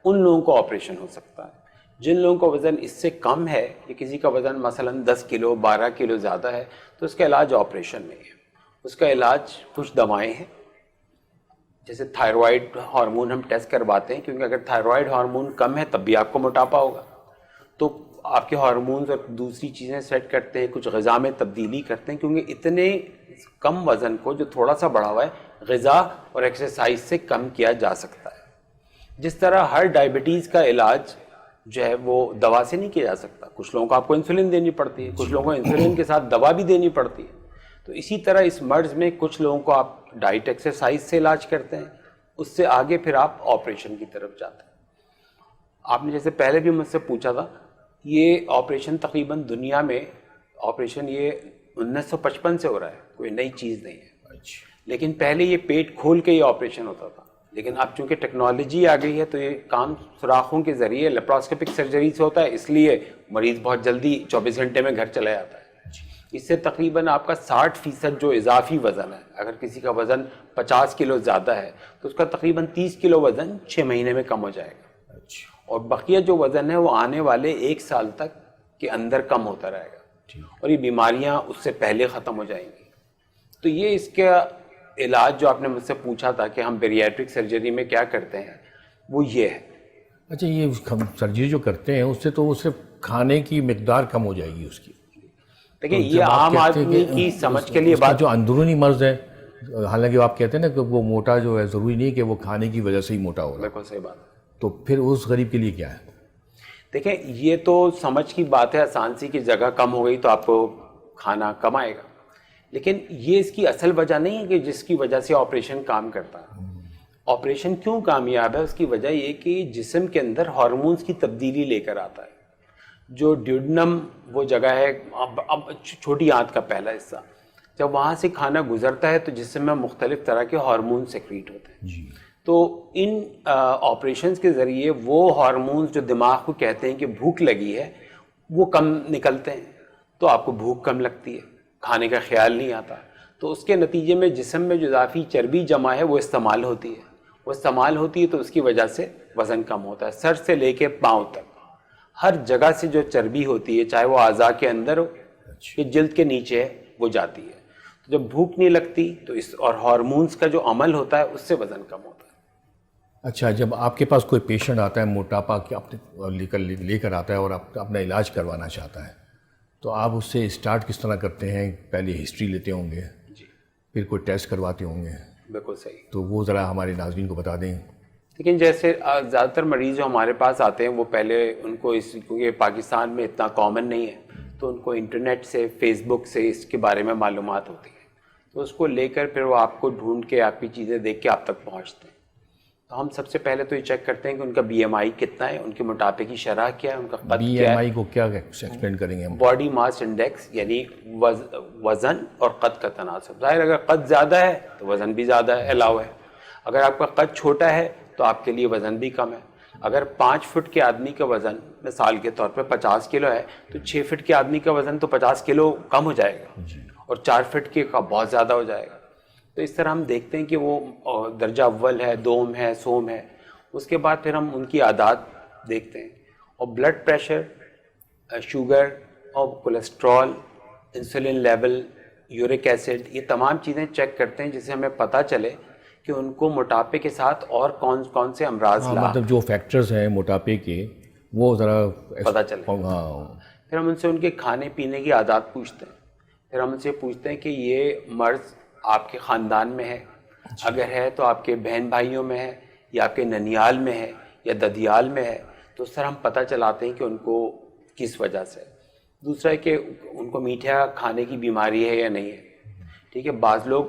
S2: ان لوگوں کو آپریشن ہو سکتا ہے. جن لوگوں کا وزن اس سے کم ہے یا کسی کا وزن مثلاً 10 کلو 12 کلو زیادہ ہے تو اس کا علاج آپریشن نہیں ہے. اس کا علاج کچھ دوائیں ہیں, جیسے تھائرائڈ ہارمون ہم ٹیسٹ کرواتے ہیں, کیونکہ اگر تھائرائڈ ہارمون کم ہے تب بھی آپ کو موٹاپا ہوگا. تو آپ کے ہارمونز اور دوسری چیزیں سیٹ کرتے ہیں, کچھ غذا میں تبدیلی کرتے ہیں, کیونکہ اتنے کم وزن کو جو تھوڑا سا بڑھا ہوا ہے غذا اور ایکسرسائز سے کم کیا جا سکتا ہے. جس طرح ہر ڈائبٹیز کا علاج جو ہے وہ دوا سے نہیں کیا جا سکتا. کچھ لوگوں کو آپ کو انسولین دینی پڑتی ہے, کچھ لوگوں کو انسولین کے ساتھ دوا بھی دینی پڑتی ہے. تو اسی طرح اس مرض میں کچھ لوگوں کو آپ ڈائٹ ایکسرسائز سے علاج کرتے ہیں, اس سے آگے پھر آپ آپریشن کی طرف جاتے ہیں. آپ نے جیسے پہلے بھی مجھ سے پوچھا تھا, یہ آپریشن تقریباً دنیا میں آپریشن یہ 1955 سے ہو رہا ہے, کوئی نئی چیز نہیں ہے. لیکن پہلے یہ پیٹ کھول کے یہ آپریشن ہوتا تھا, لیکن اب چونکہ ٹیکنالوجی آ گئی ہے تو یہ کام سوراخوں کے ذریعے لیپراسکوپک سرجری سے ہوتا ہے, اس لیے مریض بہت جلدی 24 گھنٹے میں گھر چلا جاتا ہے. اس سے تقریباً آپ کا 60% جو اضافی وزن ہے, اگر کسی کا وزن 50 کلو زیادہ ہے تو اس کا تقریباً 30 کلو وزن 6 مہینے میں کم ہو جائے گا, اور بقیہ جو وزن ہے وہ آنے والے 1 سال تک کے اندر کم ہوتا رہے گا, اور یہ بیماریاں اس سے پہلے ختم ہو جائیں گی. تو یہ اس کا علاج جو آپ نے مجھ سے پوچھا تھا کہ ہم بیریاٹرک سرجری میں کیا کرتے ہیں, وہ یہ ہے.
S1: اچھا, یہ سرجری جو کرتے ہیں اس سے تو وہ صرف کھانے کی مقدار کم ہو جائے گی اس کی.
S2: دیکھیں یہ عام آدمی کی سمجھ کے لیے بات,
S1: جو اندرونی مرض ہے, حالانکہ آپ کہتے ہیں نا کہ وہ موٹا جو ہے ضروری نہیں کہ وہ کھانے کی وجہ سے ہی موٹا ہوگا.
S2: بالکل صحیح بات ہے.
S1: تو پھر اس غریب کے لیے کیا ہے؟
S2: دیکھیں یہ تو سمجھ کی بات ہے, آسان سی کی جگہ کم ہو گئی تو آپ کو کھانا کم آئے گا, لیکن یہ اس کی اصل وجہ نہیں ہے کہ جس کی وجہ سے آپریشن کام کرتا ہے. آپریشن کیوں کامیاب ہے, اس کی وجہ یہ کہ جسم کے اندر ہارمونز کی تبدیلی لے کر آتا ہے. جو ڈیوڈنم وہ جگہ ہے, اب چھوٹی آنت کا پہلا حصہ, جب وہاں سے کھانا گزرتا ہے تو جسم میں مختلف طرح کے ہارمون سیکریٹ ہوتے ہیں. تو ان آپریشنز کے ذریعے وہ ہارمونز جو دماغ کو کہتے ہیں کہ بھوک لگی ہے وہ کم نکلتے ہیں, تو آپ کو بھوک کم لگتی ہے, کھانے کا خیال نہیں آتا. تو اس کے نتیجے میں جسم میں جو اضافی چربی جمع ہے وہ استعمال ہوتی ہے, تو اس کی وجہ سے وزن کم ہوتا ہے. سر سے لے کے پاؤں تک ہر جگہ سے جو چربی ہوتی ہے, چاہے وہ اعضاء کے اندر ہو یا جلد کے نیچے ہے, وہ جاتی ہے. تو جب بھوک نہیں لگتی تو اس اور ہارمونز کا جو عمل ہوتا ہے اس سے وزن کم ہوتا ہے.
S1: اچھا, جب آپ کے پاس کوئی پیشنٹ آتا ہے موٹاپا کے لے کر آتا ہے اور آپ اپنا علاج کروانا چاہتا ہے, تو آپ اس سے اسٹارٹ کس طرح کرتے ہیں؟ پہلے ہسٹری لیتے ہوں گے, پھر کوئی ٹیسٹ کرواتے ہوں گے.
S2: بالکل صحیح.
S1: تو وہ ذرا ہمارے ناظرین کو بتا دیں.
S2: لیکن جیسے زیادہ تر مریض جو ہمارے پاس آتے ہیں وہ پہلے ان کو کیونکہ پاکستان میں اتنا کامن نہیں ہے, تو ان کو انٹرنیٹ سے فیس بک سے اس کے بارے میں معلومات ہوتی ہے, تو اس کو لے کر پھر وہ آپ کو ڈھونڈ کے آپ کی چیزیں دیکھ کے آپ تک پہنچتے ہیں. تو ہم سب سے پہلے تو یہ چیک کرتے ہیں کہ ان کا بی ایم آئی کتنا ہے, ان کے موٹاپے کی شرح کیا ہے, ان کا قد کیا ہے.
S1: بی ایم آئی کو کیا ایکسپلین کریں گے ہم؟
S2: باڈی ماس انڈیکس, یعنی وزن اور قد کا تناسب. ظاہر اگر قد زیادہ ہے تو وزن بھی زیادہ ہے, الاؤ ہے. اگر آپ کا قد چھوٹا ہے تو آپ کے لیے وزن بھی کم ہے. اگر 5 فٹ کے آدمی کا وزن مثال کے طور پہ 50 کلو ہے تو 6 فٹ کے آدمی کا وزن تو 50 کلو کم ہو جائے گا, اور 4 فٹ کے کا بہت زیادہ ہو جائے گا. تو اس طرح ہم دیکھتے ہیں کہ وہ درجہ اول ہے, دوم ہے, سوم ہے. اس کے بعد پھر ہم ان کی عادات دیکھتے ہیں, اور بلڈ پریشر, شوگر اور cholesterol, insulin level, uric acid, یہ تمام چیزیں چیک کرتے ہیں, جس سے ہمیں پتہ چلے کہ ان کو موٹاپے کے ساتھ اور کون کون سے امراض
S1: مطلب جو فیکٹرز ہیں موٹاپے کے وہ ذرا
S2: پتہ چلے. پھر ہم ان سے ان کے کھانے پینے کی عادات پوچھتے ہیں. پھر ہم ان سے پوچھتے ہیں کہ یہ مرض آپ کے خاندان میں ہے, اگر ہے تو آپ کے بہن بھائیوں میں ہے, یا آپ کے ننیال میں ہے, یا ددیال میں ہے. تو اس طرح ہم پتہ چلاتے ہیں کہ ان کو کس وجہ سے. دوسرا ہے کہ ان کو میٹھا کھانے کی بیماری ہے یا نہیں ہے. ٹھیک ہے, بعض لوگ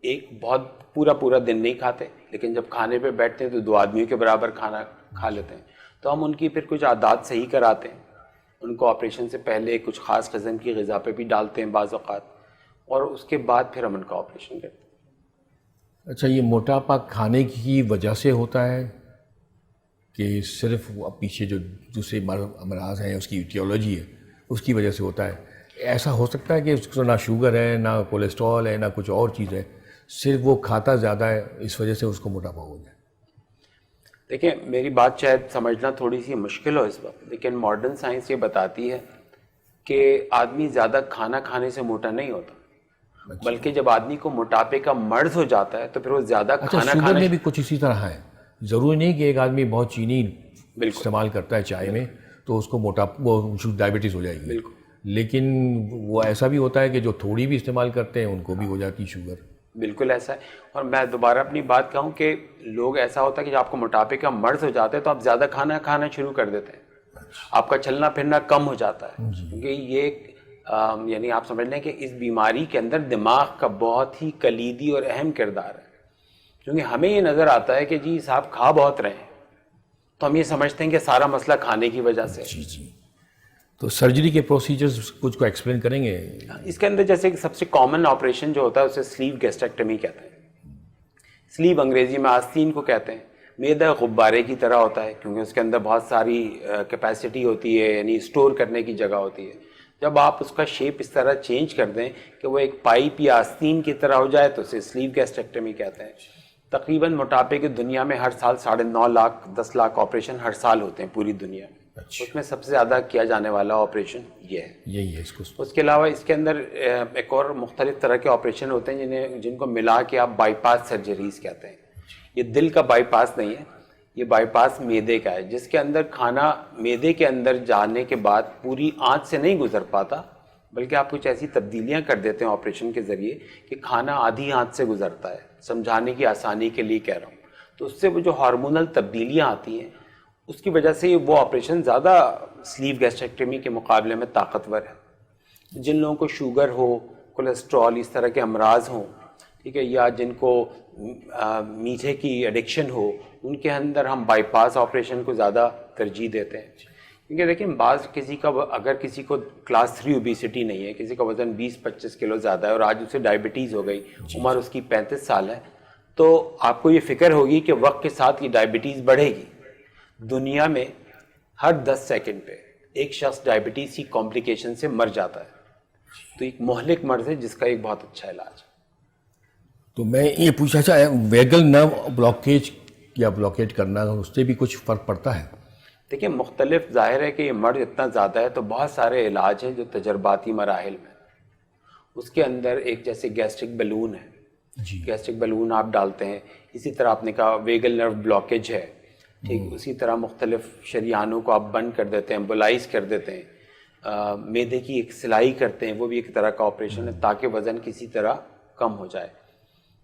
S2: ایک بہت پورا دن نہیں کھاتے, لیکن جب کھانے پہ بیٹھتے ہیں تو 2 آدمیوں کے برابر کھانا کھا لیتے ہیں. تو ہم ان کی پھر کچھ عادات صحیح کراتے ہیں. ان کو آپریشن سے پہلے کچھ خاص قسم کی غذا پہ بھی ڈالتے ہیں بعض اوقات, اور اس کے بعد پھر ہم ان کا آپریشن کرتے ہیں.
S1: اچھا, یہ موٹاپا کھانے کی وجہ سے ہوتا ہے کہ صرف پیچھے جو دوسرے امراض ہیں اس کی ایٹیولوجی ہے اس کی وجہ سے ہوتا ہے؟ ایسا ہو سکتا ہے کہ اس کو نہ شوگر ہے نہ کولیسٹرول ہے نہ کچھ اور چیز ہے, صرف وہ کھاتا زیادہ ہے اس وجہ سے اس کو موٹاپا ہو جائے؟
S2: دیکھیں میری بات شاید سمجھنا تھوڑی سی مشکل ہو اس وقت, لیکن ماڈرن سائنس یہ بتاتی ہے کہ آدمی زیادہ کھانا کھانے سے موٹا نہیں ہوتا, بلکہ جب آدمی کو موٹاپے کا مرض ہو جاتا ہے تو پھر وہ زیادہ کھانا
S1: شوگر
S2: کھانے
S1: میں بھی کچھ اسی طرح ہے, ضروری نہیں کہ ایک آدمی بہت چینی استعمال کرتا ہے چائے میں تو اس کو وہ ڈائبٹیز ہو جائے گی, لیکن وہ ایسا بھی ہوتا ہے کہ جو تھوڑی بھی استعمال کرتے ہیں ان کو بھی ہو جاتی شوگر.
S2: بالکل ایسا ہے. اور میں دوبارہ اپنی بات کہوں کہ لوگ ایسا ہوتا ہے کہ جب آپ کو موٹاپے کا مرض ہو جاتا ہے تو آپ زیادہ کھانا کھانا شروع کر دیتے ہیں, آپ کا چلنا پھرنا کم ہو جاتا ہے, کیونکہ یہ یعنی آپ سمجھ لیں کہ اس بیماری کے اندر دماغ کا بہت ہی کلیدی اور اہم کردار ہے. کیونکہ ہمیں یہ نظر آتا ہے کہ جی صاحب کھا بہت رہے ہیں تو ہم یہ سمجھتے ہیں کہ سارا مسئلہ کھانے کی وجہ سے.
S1: جی تو سرجری کے پروسیجرز کچھ کو ایکسپلین کریں گے؟
S2: اس کے اندر جیسے کہ سب سے کامن آپریشن جو ہوتا ہے اسے سلیو گیسٹریکٹمی کہتے ہیں. سلیو انگریزی میں آستین کو کہتے ہیں. معدہ غبارے کی طرح ہوتا ہے کیونکہ اس کے اندر بہت ساری کیپیسٹی ہوتی ہے, یعنی اسٹور کرنے کی جگہ ہوتی ہے. جب آپ اس کا شیپ اس طرح چینج کر دیں کہ وہ ایک پائپ یا آستین کی طرح ہو جائے تو اسے سلیو گیسٹریکٹمی کہتے ہیں. تقریباً موٹاپے کی دنیا میں ہر سال 9.5 لاکھ 10 لاکھ آپریشن ہر سال ہوتے ہیں پوری دنیا میں. اس میں سب سے زیادہ کیا جانے والا آپریشن یہ ہے,
S1: یہی ہے.
S2: اس کے علاوہ اس کے اندر ایک اور مختلف طرح کے آپریشن ہوتے ہیں جن کو ملا کے آپ بائی پاس سرجریز کہتے ہیں. یہ دل کا بائی پاس نہیں ہے, یہ بائی پاس معدے کا ہے, جس کے اندر کھانا معدے کے اندر جانے کے بعد پوری آنت سے نہیں گزر پاتا, بلکہ آپ کچھ ایسی تبدیلیاں کر دیتے ہیں آپریشن کے ذریعے کہ کھانا آدھی آنت سے گزرتا ہے. سمجھانے کی آسانی کے لیے کہہ رہا ہوں. تو اس سے وہ جو ہارمونل تبدیلیاں آتی ہیں اس کی وجہ سے وہ آپریشن زیادہ سلیو گیسٹریکٹمی کے مقابلے میں طاقتور ہے. جن لوگوں کو شوگر ہو, کولیسٹرول, اس طرح کے امراض ہوں, ٹھیک ہے, یا جن کو میٹھے کی ایڈکشن ہو, ان کے اندر ہم بائی پاس آپریشن کو زیادہ ترجیح دیتے ہیں. کیونکہ دیکھیں بعض کسی کا اگر کسی کو کلاس 3 اوبیسٹی نہیں ہے, کسی کا وزن 20-25 کلو زیادہ ہے اور آج اسے ڈائبٹیز ہو گئی, عمر اس کی 35 سال ہے, تو آپ کو یہ فکر ہوگی کہ وقت کے ساتھ یہ ڈائبٹیز بڑھے گی. دنیا میں ہر 10 سیکنڈ پہ ایک شخص ڈائبٹیز کی کمپلیکیشن سے مر جاتا ہے. تو ایک مہلک مرض ہے جس کا ایک بہت اچھا علاج ہے.
S1: تو میں یہ پوچھنا چاہتا ہوں ویگل نرو بلاکیج یا بلاکیٹ کرنا اس سے بھی کچھ فرق پڑتا ہے؟
S2: دیکھیں مختلف, ظاہر ہے کہ یہ مرض اتنا زیادہ ہے تو بہت سارے علاج ہیں جو تجرباتی مراحل میں. اس کے اندر ایک جیسے گیسٹرک بلون ہے, گیسٹرک بلون آپ ڈالتے ہیں. اسی طرح آپ نے کہا ویگل نرو بلاکیج ہے, ٹھیک, اسی طرح مختلف شریانوں کو آپ بند کر دیتے ہیں, بولائز کر دیتے ہیں. معدے کی ایک سلائی کرتے ہیں, وہ بھی ایک طرح کا آپریشن ہے تاکہ وزن کسی طرح کم ہو جائے.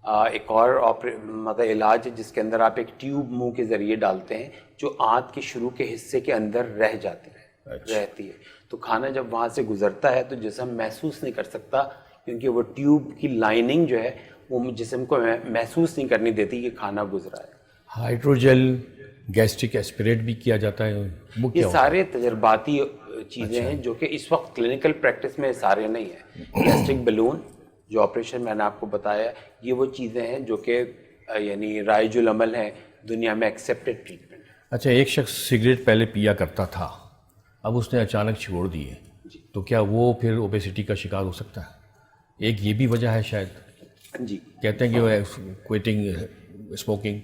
S2: ایک اور مطلب علاج ہے جس کے اندر آپ ایک ٹیوب منہ کے ذریعے ڈالتے ہیں جو آنت کے شروع کے حصے کے اندر رہ جاتی ہے, رہتی ہے. تو کھانا جب وہاں سے گزرتا ہے تو جسم محسوس نہیں کر سکتا, کیونکہ وہ ٹیوب کی لائننگ جو ہے وہ جسم کو محسوس نہیں کرنے دیتی کہ کھانا گزرا ہے.
S1: ہائیڈروجل گیسٹرک ایسپریٹ بھی کیا جاتا ہے,
S2: یہ سارے تجرباتی چیزیں ہیں جو کہ اس وقت کلینکل پریکٹس میں سارے نہیں ہیں. گیسٹرک بلون جو آپریشن میں نے آپ کو بتایا, یہ وہ چیزیں ہیں جو کہ یعنی رائج العمل ہیں, دنیا میں ایکسیپٹڈ ٹریٹمنٹ.
S1: اچھا, ایک شخص سگریٹ پہلے پیا کرتا تھا, اب اس نے اچانک چھوڑ دیے, تو کیا وہ پھر اوبیسٹی کا شکار ہو سکتا ہے؟ ایک یہ بھی وجہ ہے شاید.
S2: جی,
S1: کہتے ہیں کہ وہ کوئٹنگ اسموکنگ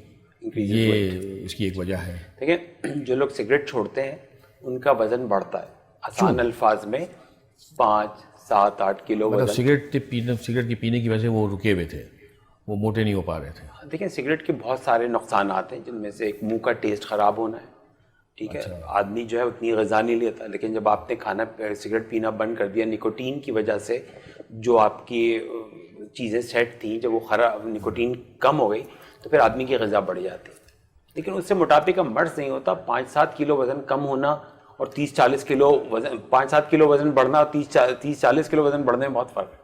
S1: یہ اس کی ایک وجہ ہے.
S2: دیکھیں جو لوگ سگریٹ چھوڑتے ہیں ان کا وزن بڑھتا ہے, آسان الفاظ میں 5-7-8 کلو وزن.
S1: سگریٹ کی پینے کی وجہ سے وہ رکے ہوئے تھے, وہ موٹے نہیں ہو پا رہے تھے.
S2: دیکھیں سگریٹ کے بہت سارے نقصانات ہیں, جن میں سے ایک منہ کا ٹیسٹ خراب ہونا ہے, ٹھیک ہے. آدمی جو ہے اتنی غذا نہیں لیتا, لیکن جب آپ نے سگریٹ پینا بند کر دیا نکوٹین کی وجہ سے, جو آپ کی چیزیں سیٹ تھیں جب وہ خراب, نکوٹین کم ہو گئی تو پھر آدمی کی غذا بڑھ جاتی. لیکن اس سے موٹاپے کا مرض نہیں ہوتا. 5-7 کلو وزن کم ہونا اور 30-40 کلو وزن, 5-7 کلو وزن بڑھنا اور 30-40 کلو وزن بڑھنے میں بہت فرق ہے.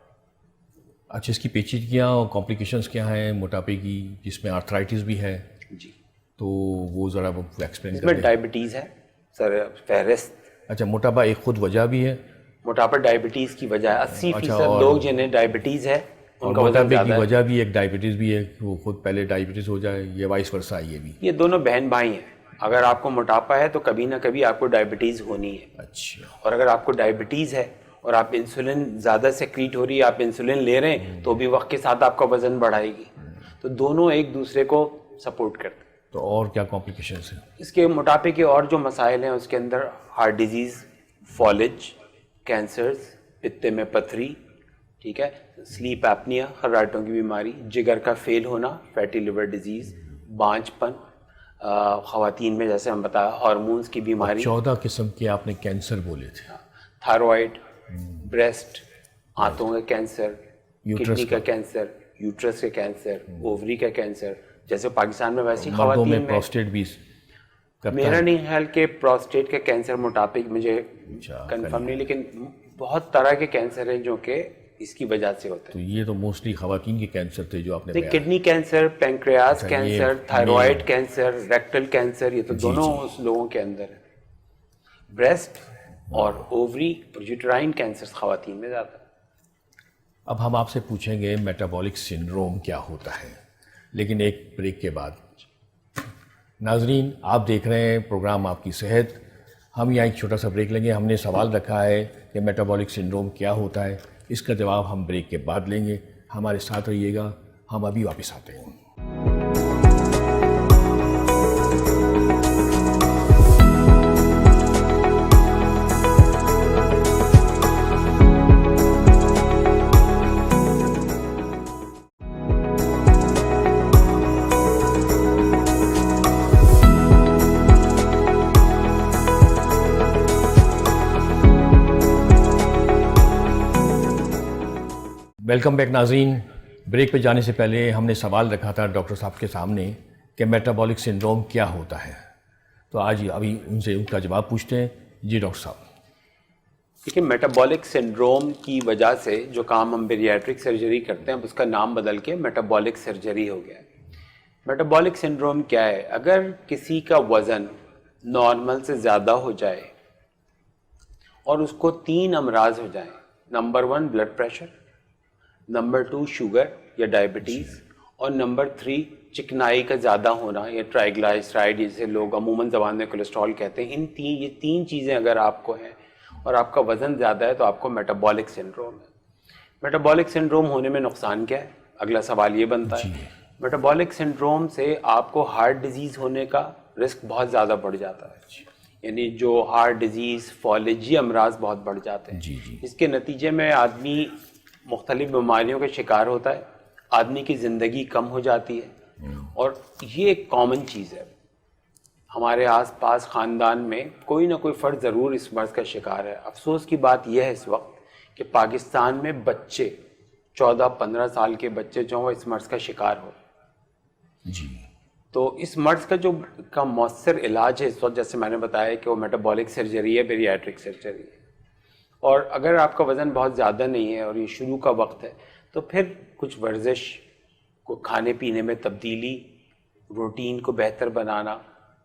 S1: اچھا, اس کی پیچیدگیاں اور کمپلیکیشنز کیا ہیں موٹاپے کی, جس میں آرتھرائٹس بھی ہے؟
S2: جی,
S1: تو وہ ذرا ایکسپلین
S2: اس میں ڈائبٹیز ہے سر فہرست.
S1: اچھا, موٹاپا ایک خود وجہ بھی ہے؟
S2: موٹاپا ڈائبٹیز کی وجہ ہے. 80% لوگ جنہیں ڈائبٹیز ہے ان کا وزن
S1: موٹاپے
S2: زیادہ
S1: کی وجہ بھی ایک ڈائبٹیز بھی ہے, وہ خود پہلے ڈائبٹیز ہو جائے, یہ وائس ورسا. یہ بھی,
S2: یہ دونوں بہن بھائی ہیں. اگر آپ کو موٹاپا ہے تو کبھی نہ کبھی آپ کو ڈائبٹیز ہونی ہے.
S1: اچھا,
S2: اور اگر آپ کو ڈائبٹیز ہے اور آپ انسولین زیادہ سیکریٹ ہو رہی ہے, آپ انسولین لے رہے ہیں تو بھی وقت کے ساتھ آپ کا وزن بڑھائے گی. تو دونوں ایک دوسرے کو سپورٹ کرتے ہیں.
S1: تو اور کیا کمپلیکیشنس ہیں؟
S2: اس کے موٹاپے کے اور جو مسائل ہیں اس کے اندر ہارٹ ڈیزیز, فالج, کینسرز, پتے میں پتھری, ٹھیک ہے, سلیپ ایپنیا, خراٹوں کی بیماری, جگر کا فیل ہونا, فیٹی لیور ڈیزیز, بانجھ پن, خواتین میں جیسے ہم بتایا ہارمونز کی بیماری,
S1: 14 قسم کے آپ نے کینسر بولے تھے.
S2: تھائرائڈ, بریسٹ, آنتوں کا کینسر,
S1: یوٹرس
S2: کڈنی کا کینسر, یوٹرس کا کینسر, اووری کا کینسر, جیسے پاکستان میں ویسی
S1: مردوں
S2: خواتین
S1: میں
S2: میں.
S1: پروسٹیٹ بھی کرتا
S2: میرا
S1: ہے.
S2: نہیں خیال کہ پروسٹیٹ کا کینسر موٹاپے مجھے کنفرم نہیں, لیکن بہت طرح کے کینسر ہیں جو کہ اس کی وجہ سے ہوتے
S1: تو
S2: ہیں.
S1: یہ تو موسٹلی خواتین کے کینسر تھے جو آپ نے بیان.
S2: Kidney cancer, pancreas cancer, thyroid cancer, rectal cancer, یہ تو دونوں اس لوگوں کے اندر ہے. بریسٹ اور اووری پروجیوٹرائن کینسر خواتین میں زیادہ.
S1: اب ہم آپ سے پوچھیں گے میٹابولک سنڈروم کیا ہوتا ہے, لیکن ایک بریک کے بعد. ناظرین, آپ دیکھ رہے ہیں پروگرام آپ کی صحت. ہم یہاں ایک چھوٹا سا بریک لیں گے. ہم نے سوال رکھا ہے کہ میٹابولک سنڈروم کیا ہوتا ہے, اس کا جواب ہم بریک کے بعد لیں گے. ہمارے ساتھ رہیے گا, ہم ابھی واپس آتے ہیں. ویلکم بیک ناظرین. بریک پہ جانے سے پہلے ہم نے سوال رکھا تھا ڈاکٹر صاحب کے سامنے کہ میٹابولک سنڈروم کیا ہوتا ہے. تو آج ابھی ان سے ان کا جواب پوچھتے ہیں. جی ڈاکٹر صاحب.
S2: دیکھیے, میٹابولک سنڈروم کی وجہ سے جو کام ہم بیریاٹرک سرجری کرتے ہیں, اب اس کا نام بدل کے میٹابولک سرجری ہو گیا ہے. میٹابولک سنڈروم کیا ہے؟ اگر کسی کا وزن نارمل سے زیادہ ہو جائے اور اس کو 3 امراض ہو جائیں. Number 1 blood pressure, number 2 sugar یا ڈائبٹیز, اور نمبر 3 چکنائی کا زیادہ ہونا یا ٹرائیگلائسرائڈ جسے لوگ عموماً زبان میں کولیسٹرول کہتے ہیں. یہ تین چیزیں اگر آپ کو ہیں اور آپ کا وزن زیادہ ہے تو آپ کو میٹابولک سنڈروم ہے. میٹابولک سنڈروم ہونے میں نقصان کیا ہے؟ اگلا سوال یہ بنتا ہے. میٹابولک سنڈروم سے آپ کو ہارٹ ڈیزیز ہونے کا رسک بہت زیادہ بڑھ جاتا ہے. یعنی جو ہارٹ ڈیزیز, فالجی امراض بہت بڑھ جاتے ہیں. اس کے نتیجے میں آدمی مختلف بیماریوں کا شکار ہوتا ہے, آدمی کی زندگی کم ہو جاتی ہے. اور یہ ایک کامن چیز ہے. ہمارے آس پاس خاندان میں کوئی نہ کوئی فرد ضرور اس مرض کا شکار ہے. افسوس کی بات یہ ہے اس وقت کہ پاکستان میں بچے 14-15 سال کے بچے جو ہیں اس مرض کا شکار ہو.
S1: جی.
S2: تو اس مرض کا مؤثر علاج ہے اس وقت, جیسے میں نے بتایا کہ وہ میٹابولک سرجری ہے, بیریاٹرک سرجری ہے. اور اگر آپ کا وزن بہت زیادہ نہیں ہے اور یہ شروع کا وقت ہے تو پھر کچھ ورزش کو, کھانے پینے میں تبدیلی, روٹین کو بہتر بنانا,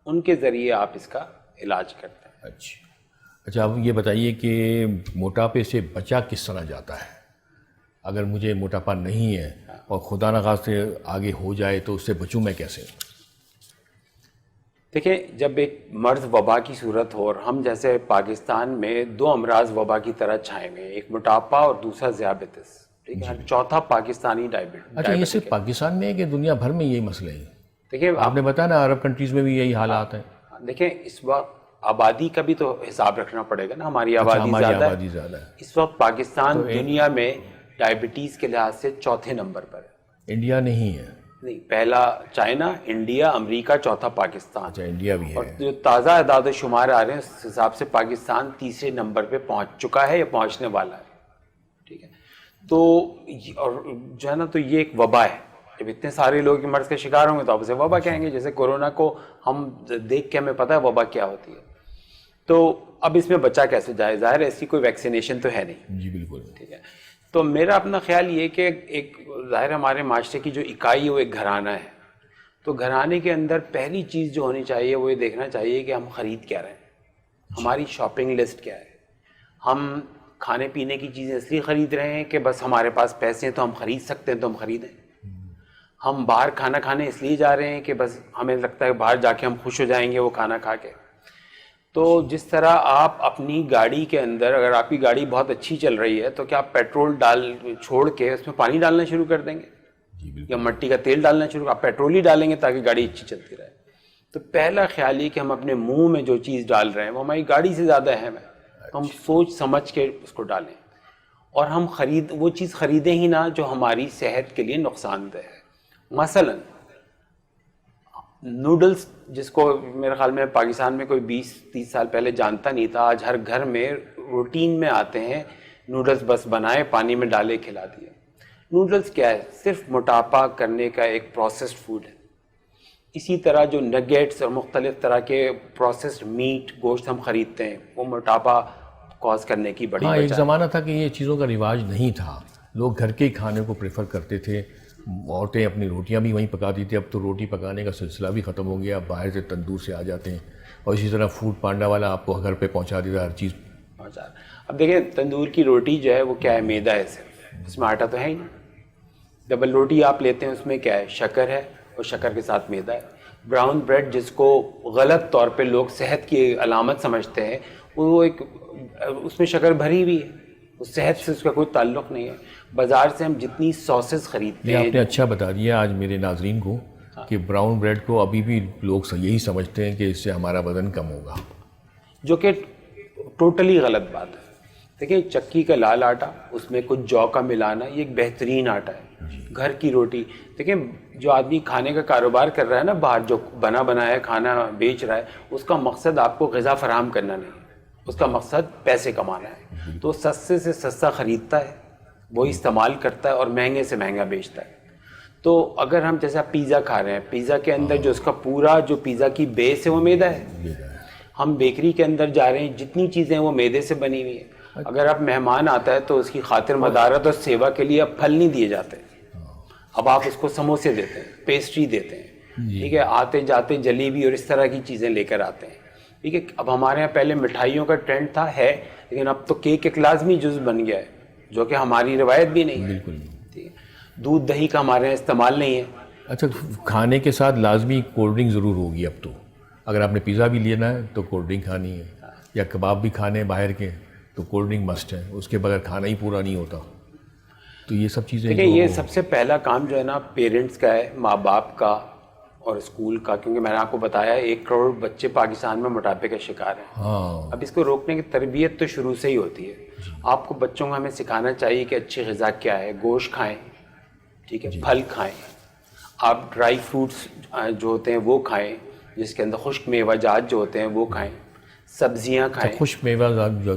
S2: ان کے ذریعے آپ اس کا علاج کرتے ہیں.
S1: اچھا, اب یہ بتائیے کہ موٹاپے سے بچا کس طرح جاتا ہے؟ اگر مجھے موٹاپا نہیں ہے اور خدا نخواستہ آگے ہو جائے تو اس سے بچوں میں کیسے؟
S2: دیکھیں, جب ایک مرض وبا کی صورت ہو, اور ہم جیسے پاکستان میں 2 امراض وبا کی طرح چھائے ہوئے ہیں, ایک موٹاپا اور دوسرا ذیابیطس, ٹھیک ہے, چوتھا پاکستانی ڈائبٹیز.
S1: اچھا, یہ صرف پاکستان میں ہے کہ دنیا بھر میں یہی مسئلہ ہے؟
S2: دیکھیں,
S1: آپ نے بتایا نا عرب کنٹریز میں بھی یہی حالات ہیں.
S2: دیکھیں, اس وقت آبادی کا بھی تو حساب رکھنا پڑے گا نا. ہماری آبادی زیادہ ہے. اس وقت پاکستان دنیا میں ڈائبٹیز کے لحاظ سے 4تھے نمبر پر ہے.
S1: انڈیا نہیں ہے؟
S2: نہیں, پہلا چائنا, انڈیا, امریکہ, چوتھا پاکستان.
S1: اچھا, انڈیا بھی ہے. اور
S2: جو تازہ اعداد و شمار آ رہے ہیں اس حساب سے پاکستان 3رے نمبر پہ پہنچ چکا ہے یا پہنچنے والا ہے. ٹھیک ہے, تو اور جو ہے نا, تو یہ ایک وبا ہے. جب اتنے سارے لوگ مرض کا شکار ہوں گے تو آپ اسے وبا کہیں گے. جیسے کورونا کو ہم دیکھ کے ہمیں پتہ ہے وبا کیا ہوتی ہے. تو اب اس میں بچا کیسے جائے؟ ظاہر ہے ایسی کوئی ویکسینیشن تو ہے نہیں.
S1: جی بالکل.
S2: ٹھیک ہے, تو میرا اپنا خیال یہ کہ ایک ظاہر ہمارے معاشرے کی جو اکائی ہے وہ ایک گھرانہ ہے. تو گھرانے کے اندر پہلی چیز جو ہونی چاہیے وہ یہ دیکھنا چاہیے کہ ہم خرید کیا رہے ہیں, ہماری شاپنگ لسٹ کیا ہے. ہم کھانے پینے کی چیزیں اس لیے خرید رہے ہیں کہ بس ہمارے پاس پیسے ہیں تو ہم خرید سکتے ہیں تو ہم خریدیں. ہم باہر کھانا کھانے اس لیے جا رہے ہیں کہ بس ہمیں لگتا ہے باہر جا کے ہم خوش ہو جائیں گے وہ کھانا کھا کے. تو جس طرح آپ اپنی گاڑی کے اندر، اگر آپ کی گاڑی بہت اچھی چل رہی ہے تو کیا آپ پیٹرول چھوڑ کے اس میں پانی ڈالنا شروع کر دیں گے یا مٹی کا تیل ڈالنا شروع؟ آپ پیٹرول ہی ڈالیں گے تاکہ گاڑی اچھی چلتی رہے. تو پہلا خیال یہ کہ ہم اپنے منہ میں جو چیز ڈال رہے ہیں وہ ہماری گاڑی سے زیادہ اہم ہے. ہم سوچ سمجھ کے اس کو ڈالیں اور ہم وہ چیز خریدیں ہی نہ جو ہماری صحت کے لیے نقصان دہ ہے. مثلا نوڈلز، جس کو میرے خیال میں پاکستان میں کوئی 20-30 سال پہلے جانتا نہیں تھا، آج ہر گھر میں روٹین میں آتے ہیں. نوڈلز بس بنائے، پانی میں ڈالے، کھلا دیے. نوڈلز کیا ہے؟ صرف موٹاپا کرنے کا ایک پروسیسڈ فوڈ ہے. اسی طرح جو نگیٹس اور مختلف طرح کے پروسیسڈ میٹ، گوشت ہم خریدتے ہیں، وہ موٹاپا کاز کرنے کی بڑی وجہ ہے.
S1: ایک زمانہ تھا کہ یہ چیزوں کا رواج نہیں تھا، لوگ گھر کے کھانے کو پریفر کرتے تھے. عورتیں اپنی روٹیاں بھی وہیں پکاتی تھیں. اب تو روٹی پکانے کا سلسلہ بھی ختم ہو گیا، باہر سے تندور سے آ جاتے ہیں. اور اسی طرح فوڈ پانڈا والا آپ کو گھر پہ پہنچا دیتا ہر چیز.
S2: اب دیکھیں تندور کی روٹی جو ہے وہ کیا ہے؟ میدا ہے صرف، اس میں آٹا تو ہے ہی نہیں. ڈبل روٹی آپ لیتے ہیں، اس میں کیا ہے؟ شکر ہے اور شکر کے ساتھ میدا ہے. براؤن بریڈ، جس کو غلط طور پہ لوگ صحت کی علامت سمجھتے ہیں، وہ ایک اس میں شکر بھری ہوئی ہے، اس صحت سے اس کا کوئی تعلق نہیں ہے. بازار سے ہم جتنی ساسز خریدتے
S1: یہ
S2: ہیں،
S1: آپ نے اچھا بتا دیا آج میرے ناظرین کو کہ براؤن بریڈ کو ابھی بھی لوگ یہی سمجھتے ہیں کہ اس سے ہمارا وزن کم ہوگا،
S2: جو کہ ٹوٹلی غلط بات ہے. دیکھیں چکی کا لال آٹا، اس میں کچھ جو کا ملانا، یہ ایک بہترین آٹا ہے. گھر کی روٹی، دیکھیں جو آدمی کھانے کا کاروبار کر رہا ہے نا باہر، جو بنا بنایا کھانا بیچ رہا ہے، اس کا مقصد آپ کو غذا فراہم کرنا نہیں ہے، اس کا مقصد پیسے کمانا ہے. تو سستے سے سستا خریدتا ہے، وہ استعمال کرتا ہے اور مہنگے سے مہنگا بیچتا ہے. تو اگر ہم جیسا پیزا کھا رہے ہیں، پیزا کے اندر جو اس کا پورا جو پیزا کی بیس ہے وہ میدا ہے. ہم بیکری کے اندر جا رہے ہیں، جتنی چیزیں وہ میدے سے بنی ہوئی ہیں. اگر آپ مہمان آتا ہے تو اس کی خاطر مدارت اور سیوا کے لیے اب پھل نہیں دیے جاتے، اب آپ اس کو سموسے دیتے ہیں، پیسٹری دیتے ہیں، ٹھیک ہے، آتے جاتے جلیبی اور اس طرح کی چیزیں لے کر آتے ہیں. ٹھیک ہے، اب ہمارے یہاں پہلے مٹھائیوں کا ٹرینڈ تھا لیکن اب تو کیک ایک لازمی جز بن گیا ہے، جو کہ ہماری روایت بھی نہیں ہے.
S1: بالکل.
S2: ٹھیک ہے، دودھ دہی کا ہمارے یہاں استعمال نہیں ہے.
S1: اچھا، کھانے کے ساتھ لازمی کولڈ ڈرنک ضرور ہوگی اب تو. اگر آپ نے پیزا بھی لینا ہے تو کولڈ ڈرنک کھانی ہے، یا کباب بھی کھانے ہیں باہر کے تو کولڈ ڈرنک مسٹ ہے، اس کے بغیر کھانا ہی پورا نہیں ہوتا. تو یہ سب چیزیں
S2: دیکھیں یہ سب سے پہلا کام جو ہے نا پیرنٹس کا ہے، ماں باپ کا اور اسکول کا، کیونکہ میں نے آپ کو بتایا 1 کروڑ بچے پاکستان میں موٹاپے کا شکار ہیں. اب اس کو روکنے کی تربیت تو شروع سے ہی ہوتی ہے. آپ کو بچوں کو ہمیں سکھانا چاہیے کہ اچھی غذا کیا ہے. گوشت کھائیں، ٹھیک ہے، پھل کھائیں، آپ ڈرائی فروٹس جو ہوتے ہیں وہ کھائیں، جس کے اندر خشک میوہ جات جو ہوتے ہیں وہ کھائیں، سبزیاں کھائیں.
S1: خشک میوہ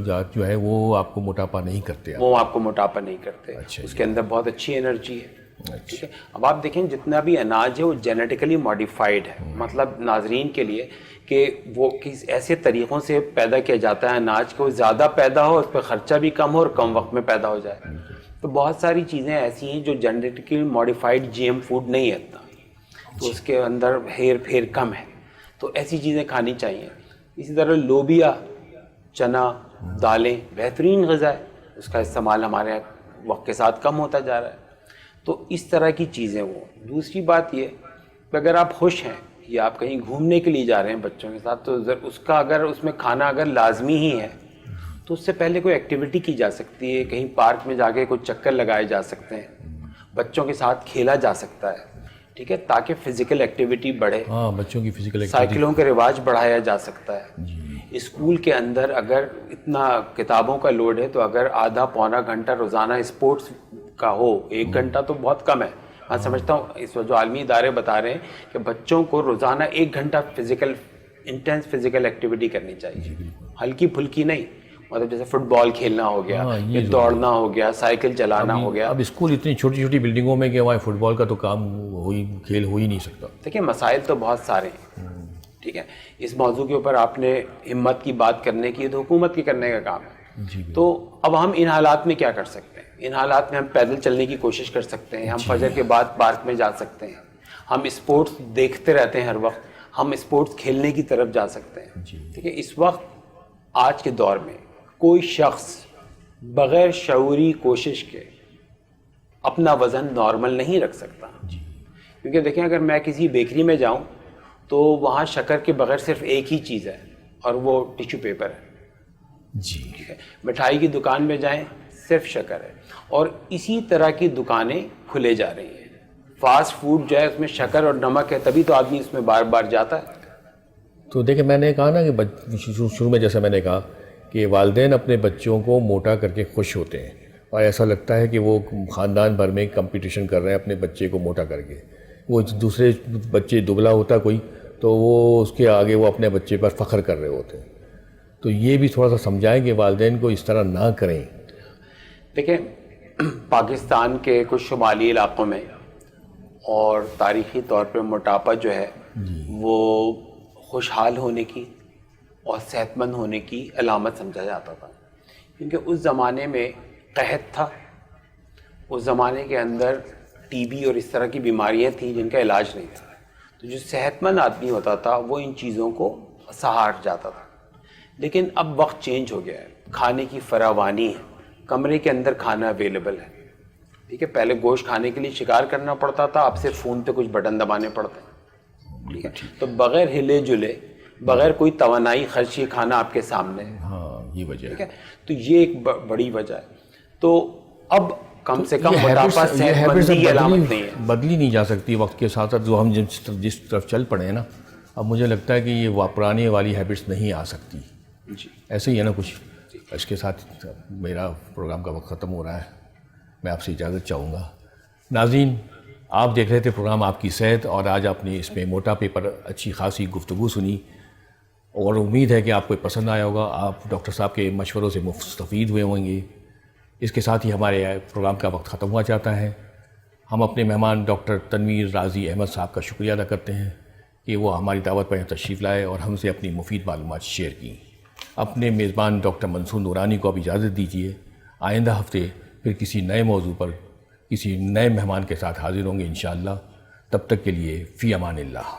S1: جات جو ہے وہ آپ کو موٹاپا نہیں کرتے،
S2: وہ آپ کو موٹاپا نہیں کرتے. اس کے اندر بہت اچھی انرجی ہے. ٹھیک ہے، اب آپ دیکھیں جتنا بھی اناج ہے وہ جینیٹیکلی ماڈیفائڈ ہے. مطلب ناظرین کے لیے کہ وہ کس ایسے طریقوں سے پیدا کیا جاتا ہے اناج کہ وہ زیادہ پیدا ہو، اس پہ خرچہ بھی کم ہو اور کم وقت میں پیدا ہو جائے. تو بہت ساری چیزیں ایسی ہیں جو genetically modified G M food نہیں ہے اتنا، تو اس کے اندر ہیر پھیر کم ہے، تو ایسی چیزیں کھانی چاہیے. اسی طرح لوبیا، چنا، دالیں بہترین غذا ہے، اس کا استعمال ہمارے وقت کے ساتھ کم ہوتا جا رہا ہے. تو اس طرح کی چیزیں وہ. دوسری بات یہ کہ اگر آپ خوش ہیں یا آپ کہیں گھومنے کے لیے جا رہے ہیں بچوں کے ساتھ، تو اس کا اگر اس میں کھانا اگر لازمی ہی ہے تو اس سے پہلے کوئی ایکٹیویٹی کی جا سکتی ہے، کہیں پارک میں جا کے کوئی چکر لگائے جا سکتے ہیں، بچوں کے ساتھ کھیلا جا سکتا ہے. ٹھیک ہے، تاکہ فزیکل ایکٹیویٹی بڑھے.
S1: بچوں کی فزیکل ایکٹیویٹی،
S2: سائیکلوں کے رواج بڑھایا جا سکتا ہے. اسکول کے اندر اگر اتنا کتابوں کا لوڈ ہے تو اگر آدھا پونا گھنٹہ روزانہ اسپورٹس کا ہو، 1 گھنٹہ تو بہت کم ہے. میں سمجھتا ہوں اس وقت جو عالمی ادارے بتا رہے ہیں کہ بچوں کو روزانہ 1 گھنٹہ انٹینس فزیکل ایکٹیویٹی کرنی چاہیے، ہلکی پھلکی نہیں. مطلب جیسے فٹ بال کھیلنا ہو گیا، دوڑنا ہو گیا، سائیکل چلانا ہو گیا.
S1: اب اسکول اتنی چھوٹی چھوٹی بلڈنگوں میں کہ وہاں فٹ بال کا تو کام کھیل ہو ہی نہیں سکتا.
S2: دیکھیں مسائل تو بہت سارے ہیں. ٹھیک ہے، اس موضوع کے اوپر آپ نے ہمت کی بات کرنے کی، تو حکومت کے کرنے کا کام ہے. تو اب ہم ان حالات میں کیا کر سکتے ہیں؟ ان حالات میں ہم پیدل چلنے کی کوشش کر سکتے ہیں، ہم فجر کے بعد پارک میں جا سکتے ہیں، ہم اسپورٹس دیکھتے رہتے ہیں ہر وقت، ہم اسپورٹس کھیلنے کی طرف جا سکتے ہیں. ٹھیک ہے، اس وقت آج کے دور میں کوئی شخص بغیر شعوری کوشش کے اپنا وزن نارمل نہیں رکھ سکتا. کیونکہ دیکھیں اگر میں کسی بیکری میں جاؤں تو وہاں شکر کے بغیر صرف ایک ہی چیز ہے اور وہ ٹیشو پیپر ہے.
S1: جی.
S2: مٹھائی کی دکان میں جائیں صرف شکر ہے. اور اسی طرح کی دکانیں کھلے جا رہی ہیں. فاسٹ فوڈ جو ہے اس میں شکر اور نمک ہے, تبھی تو آدمی اس میں بار بار جاتا ہے.
S1: تو دیکھیں میں نے کہا نا کہ شروع میں جیسا میں نے کہا کہ والدین اپنے بچوں کو موٹا کر کے خوش ہوتے ہیں, اور ایسا لگتا ہے کہ وہ خاندان بھر میں کمپٹیشن کر رہے ہیں اپنے بچے کو موٹا کر کے. وہ دوسرے بچے دبلا ہوتا کوئی تو وہ اس کے آگے وہ اپنے بچے پر فخر کر رہے ہوتے ہیں. تو یہ بھی تھوڑا سا سمجھائیں کہ والدین کو اس طرح نہ کریں.
S2: دیکھیں پاکستان کے کچھ شمالی علاقوں میں اور تاریخی طور پہ موٹاپا جو ہے وہ خوشحال ہونے کی اور صحت مند ہونے کی علامت سمجھا جاتا تھا, کیونکہ اس زمانے میں قحط تھا, اس زمانے کے اندر ٹی بی اور اس طرح کی بیماریاں تھیں جن کا علاج نہیں تھا. تو جو صحت مند آدمی ہوتا تھا وہ ان چیزوں کو سہار جاتا تھا. لیکن اب وقت چینج ہو گیا ہے, کھانے کی فراوانی ہے, کمرے کے اندر کھانا اویلیبل ہے. ٹھیک ہے, پہلے گوشت کھانے کے لیے شکار کرنا پڑتا تھا, اب سے فون پہ کچھ بٹن دبانے پڑتے ہیں. ٹھیک ہے, تو بغیر ہلے جلے, بغیر کوئی توانائی خرچ یہ کھانا آپ کے سامنے ہے.
S1: ہاں یہ وجہ
S2: ٹھیک ہے, تو یہ ایک بڑی وجہ ہے. تو اب کم سے کم موٹاپا صحت مندی کی علامت نہیں ہے,
S1: بدلی نہیں جا سکتی وقت کے ساتھ ساتھ. جو ہم جس طرف چل پڑے ہیں نا, اب مجھے لگتا ہے کہ یہ پرانی والی ہیبٹس نہیں آ سکتی.
S2: جی
S1: ایسے ہی ہے نا کچھ. اس کے ساتھ میرا پروگرام کا وقت ختم ہو رہا ہے, میں آپ سے اجازت چاہوں گا. ناظرین, آپ دیکھ رہے تھے پروگرام آپ کی صحت, اور آج آپ نے اس میں موٹاپے پر اچھی خاصی گفتگو سنی, اور امید ہے کہ آپ کو پسند آیا ہوگا. آپ ڈاکٹر صاحب کے مشوروں سے مستفید ہوئے ہوں گے. اس کے ساتھ ہی ہمارے پروگرام کا وقت ختم ہوا چاہتا ہے. ہم اپنے مہمان ڈاکٹر تنویر رازی احمد صاحب کا شکریہ ادا کرتے ہیں کہ وہ ہماری دعوت پر تشریف لائے اور ہم سے اپنی مفید معلومات شیئر کیں. اپنے میزبان ڈاکٹر منصور نورانی کو اب اجازت دیجیے. آئندہ ہفتے پھر کسی نئے موضوع پر کسی نئے مہمان کے ساتھ حاضر ہوں گے انشاءاللہ. تب تک کے لیے فی امان اللہ.